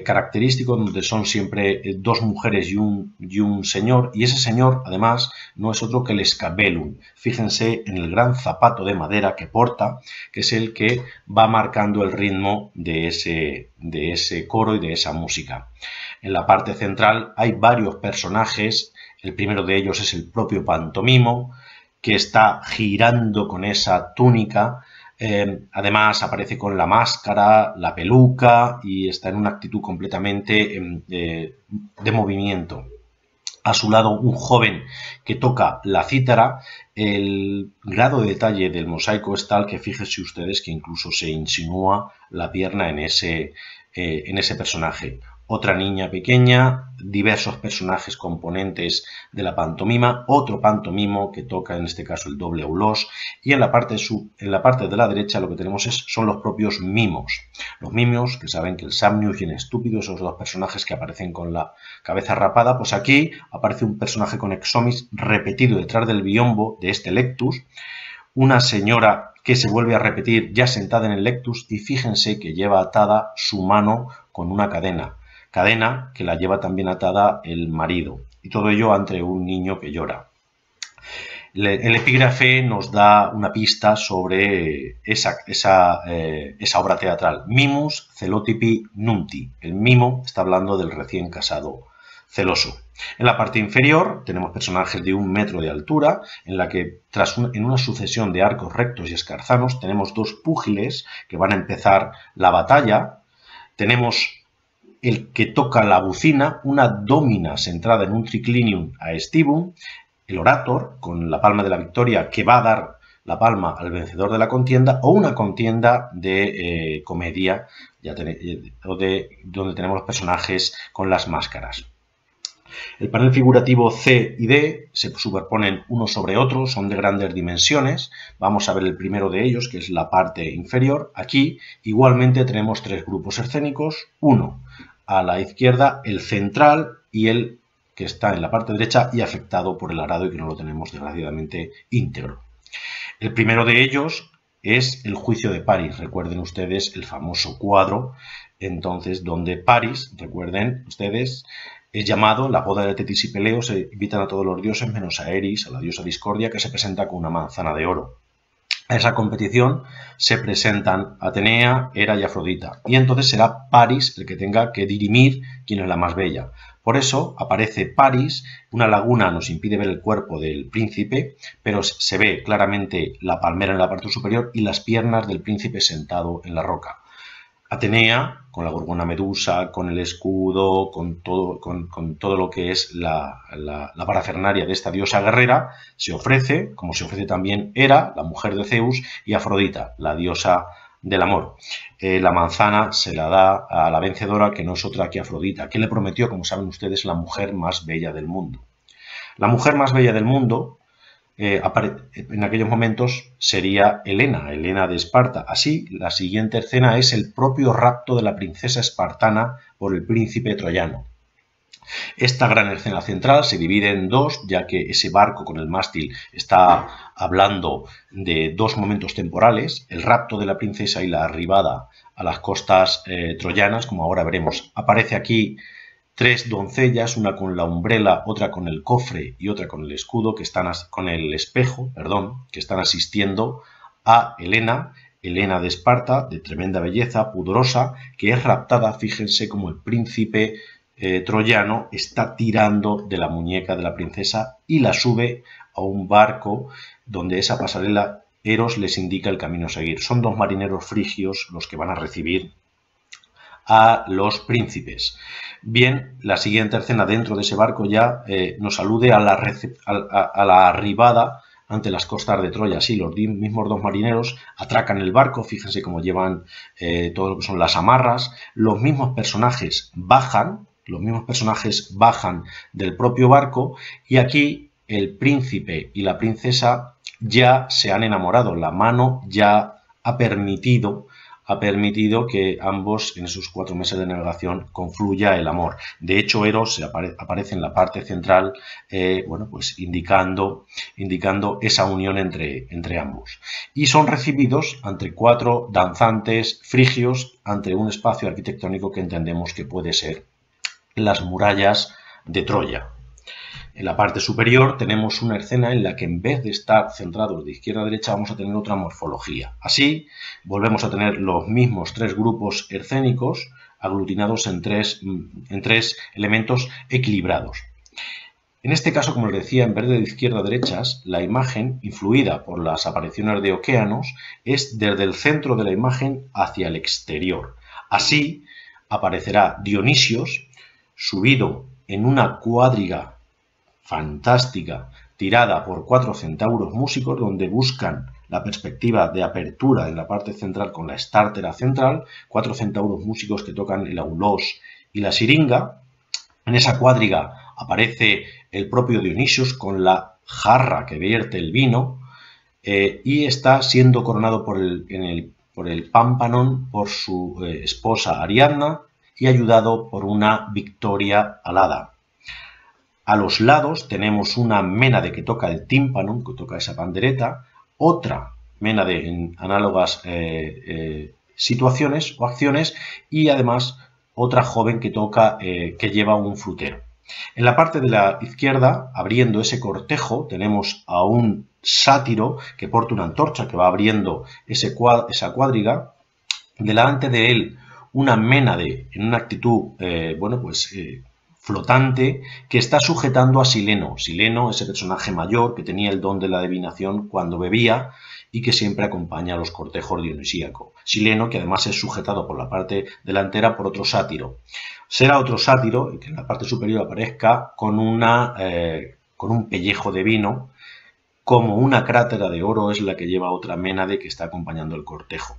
característicos donde son siempre dos mujeres y un señor, y ese señor además no es otro que el scabellum. Fíjense en el gran zapato de madera que porta, que es el que va marcando el ritmo de ese coro y de esa música. En la parte central hay varios personajes. El primero de ellos es el propio pantomimo, que está girando con esa túnica. Además aparece con la máscara, la peluca y está en una actitud completamente de movimiento. A su lado un joven que toca la cítara. El grado de detalle del mosaico es tal que fíjense ustedes que incluso se insinúa la pierna en ese personaje. Otra niña pequeña, diversos personajes componentes de la pantomima, otro pantomimo que toca en este caso el doble aulós, y en la parte de la derecha lo que tenemos son los propios mimos. Los mimos, que saben que el Samnius y el Estúpido, esos dos personajes que aparecen con la cabeza rapada, pues aquí aparece un personaje con exomis repetido detrás del biombo de este lectus, una señora que se vuelve a repetir ya sentada en el lectus y fíjense que lleva atada su mano con una cadena que la lleva también atada el marido, y todo ello ante un niño que llora. El epígrafe nos da una pista sobre esa obra teatral. Mimus celotipi nunti. El mimo está hablando del recién casado celoso. En la parte inferior tenemos personajes de 1 metro de altura, en la que en una sucesión de arcos rectos y escarzanos tenemos dos púgiles que van a empezar la batalla. Tenemos el que toca la bucina, una domina centrada en un triclinium aestivum, el orator con la palma de la victoria que va a dar la palma al vencedor de la contienda, o una contienda de comedia donde tenemos los personajes con las máscaras. El panel figurativo C y D se superponen unos sobre otros, son de grandes dimensiones. Vamos a ver el primero de ellos, que es la parte inferior. Aquí igualmente tenemos 3 grupos escénicos, uno a la izquierda, el central y el que está en la parte derecha y afectado por el arado y que no lo tenemos desgraciadamente íntegro. El primero de ellos es el juicio de Paris. Recuerden ustedes el famoso cuadro, entonces, donde Paris, recuerden ustedes, es llamado la boda de Tetis y Peleo. Se invitan a todos los dioses menos a Eris, a la diosa discordia, que se presenta con una manzana de oro. A esa competición se presentan Atenea, Hera y Afrodita, y entonces será Paris el que tenga que dirimir quién es la más bella. Por eso aparece Paris, una laguna nos impide ver el cuerpo del príncipe, pero se ve claramente la palmera en la parte superior y las piernas del príncipe sentado en la roca. Atenea, con la gorgona medusa, con el escudo, con todo lo que es la parafernalia de esta diosa guerrera, se ofrece, como se ofrece también Hera, la mujer de Zeus, y Afrodita, la diosa del amor. La manzana se la da a la vencedora, que no es otra que Afrodita, que le prometió, como saben ustedes, la mujer más bella del mundo. La mujer más bella del mundo en aquellos momentos sería Helena de Esparta. Así, la siguiente escena es el propio rapto de la princesa espartana por el príncipe troyano. Esta gran escena central se divide en dos, ya que ese barco con el mástil está hablando de dos momentos temporales, el rapto de la princesa y la arribada a las costas troyanas, como ahora veremos. Aparece aquí 3 doncellas, una con la umbrela, otra con el cofre y otra con el escudo, con el espejo, que están asistiendo a Helena de Esparta, de tremenda belleza, pudorosa, que es raptada. Fíjense como el príncipe troyano está tirando de la muñeca de la princesa y la sube a un barco donde esa pasarela Eros les indica el camino a seguir. Son 2 marineros frigios los que van a recibir a los príncipes. Bien, la siguiente escena dentro de ese barco ya nos alude a la arribada ante las costas de Troya. Sí, los mismos dos marineros atracan el barco, fíjense cómo llevan todo lo que son las amarras, los mismos personajes bajan del propio barco y aquí el príncipe y la princesa ya se han enamorado, la mano ya ha permitido que ambos en esos 4 meses de navegación confluya el amor. De hecho, Eros aparece en la parte central, bueno, pues indicando esa unión entre ambos. Y son recibidos ante 4 danzantes frigios ante un espacio arquitectónico que entendemos que puede ser las murallas de Troya. En la parte superior tenemos una escena en la que en vez de estar centrados de izquierda a derecha vamos a tener otra morfología. Así volvemos a tener los mismos 3 grupos escénicos aglutinados en tres elementos equilibrados. En este caso, como les decía, en vez de izquierda a derechas, la imagen, influida por las apariciones de océanos, es desde el centro de la imagen hacia el exterior. Así aparecerá Dionisios subido en una cuadriga fantástica tirada por 4 centauros músicos donde buscan la perspectiva de apertura en la parte central con la estártera central, 4 centauros músicos que tocan el aulós y la siringa. En esa cuadriga aparece el propio Dionisios con la jarra que vierte el vino y está siendo coronado por el Pámpanon por su esposa Ariadna y ayudado por una Victoria alada. A los lados tenemos una Ménade que toca el tímpano, que toca esa pandereta, otra Ménade en análogas situaciones o acciones y además otra joven que toca, que lleva un frutero. En la parte de la izquierda, abriendo ese cortejo, tenemos a un sátiro que porta una antorcha que va abriendo esa cuadriga. Delante de él, una Ménade en una actitud, bueno, pues flotante, que está sujetando a Sileno. Sileno, ese personaje mayor que tenía el don de la adivinación cuando bebía y que siempre acompaña a los cortejos dionisíacos. Sileno, que además es sujetado por la parte delantera por otro sátiro. Será otro sátiro que en la parte superior aparezca con un pellejo de vino, como una crátera de oro es la que lleva otra Ménade que está acompañando el cortejo.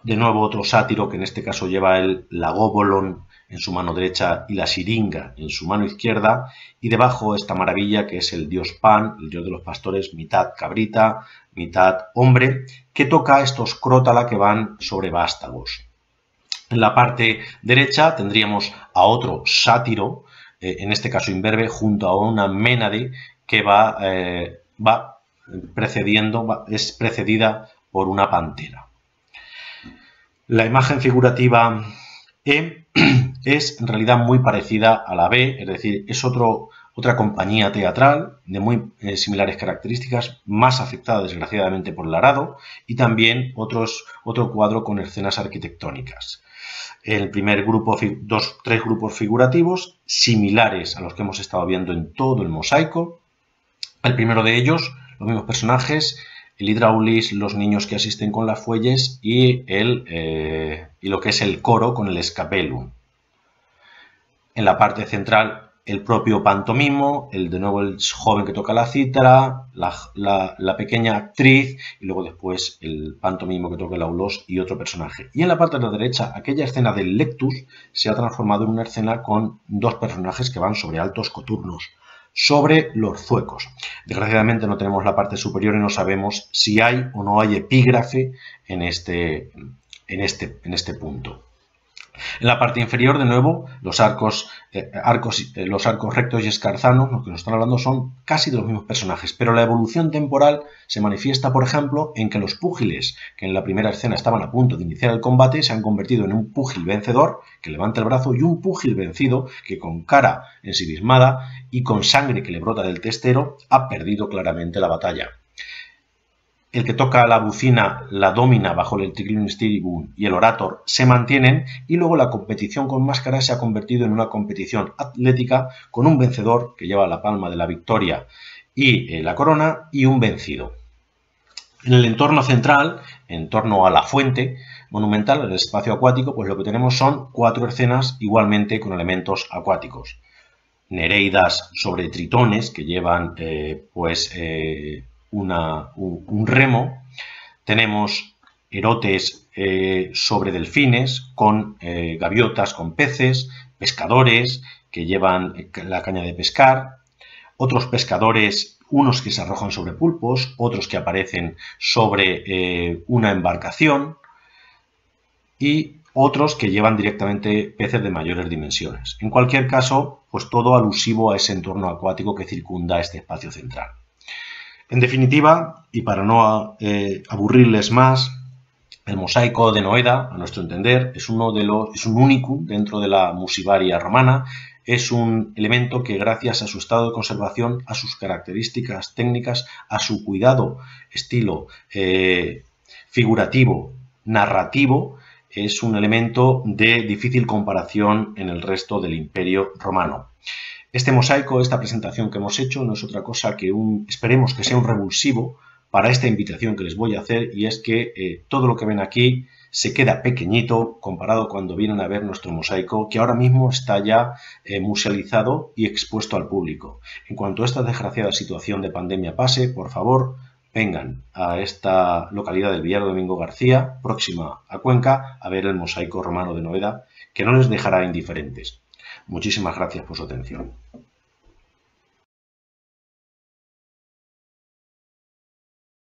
De nuevo otro sátiro que en este caso lleva el lagóbolon en su mano derecha y la siringa en su mano izquierda, y debajo esta maravilla que es el dios Pan, el dios de los pastores, mitad cabrita, mitad hombre, que toca estos crótala que van sobre vástagos. En la parte derecha tendríamos a otro sátiro, en este caso imberbe, junto a una Ménade que es precedida por una pantera. La imagen figurativa E es en realidad muy parecida a la B, es decir, es otra compañía teatral de muy similares características, más afectada desgraciadamente por el arado, y también otro cuadro con escenas arquitectónicas. El primer grupo, 3 grupos figurativos similares a los que hemos estado viendo en todo el mosaico. El primero de ellos, los mismos personajes, el hidraulis, los niños que asisten con las fuelles y lo que es el coro con el escapelum. En la parte central el propio pantomimo, de nuevo el joven que toca la cítara, la pequeña actriz y luego después el pantomimo que toca el aulós y otro personaje. Y en la parte de la derecha aquella escena del lectus se ha transformado en una escena con 2 personajes que van sobre altos coturnos, sobre los zuecos. Desgraciadamente no tenemos la parte superior y no sabemos si hay o no hay epígrafe en este punto. En la parte inferior, de nuevo, los arcos rectos y escarzanos, lo que nos están hablando son casi de los mismos personajes, pero la evolución temporal se manifiesta, por ejemplo, en que los púgiles que en la primera escena estaban a punto de iniciar el combate se han convertido en un púgil vencedor que levanta el brazo y un púgil vencido que con cara ensimismada y con sangre que le brota del testero ha perdido claramente la batalla. El que toca la bucina, la domina bajo el triclinium styricum y el orator se mantienen, y luego la competición con máscara se ha convertido en una competición atlética con un vencedor que lleva la palma de la victoria y la corona y un vencido. En el entorno central, en torno a la fuente, monumental, en el espacio acuático, pues lo que tenemos son 4 escenas igualmente con elementos acuáticos. Nereidas sobre tritones que llevan un remo. Tenemos erotes sobre delfines con gaviotas, con peces, pescadores que llevan la caña de pescar, otros pescadores, unos que se arrojan sobre pulpos, otros que aparecen sobre una embarcación y otros que llevan directamente peces de mayores dimensiones. En cualquier caso, pues todo alusivo a ese entorno acuático que circunda este espacio central. En definitiva, y para no aburrirles más, el mosaico de Noeda, a nuestro entender, es un unicum dentro de la musivaria romana. Es un elemento que, gracias a su estado de conservación, a sus características técnicas, a su cuidado, estilo figurativo, narrativo, es un elemento de difícil comparación en el resto del Imperio Romano. Este mosaico, esta presentación que hemos hecho, no es otra cosa que esperemos que sea un revulsivo para esta invitación que les voy a hacer, y es que todo lo que ven aquí se queda pequeñito comparado cuando vienen a ver nuestro mosaico, que ahora mismo está ya musealizado y expuesto al público. En cuanto a esta desgraciada situación de pandemia pase, por favor, vengan a esta localidad del Villar Domingo García, próxima a Cuenca, a ver el mosaico romano de Noeda, que no les dejará indiferentes. Muchísimas gracias por su atención.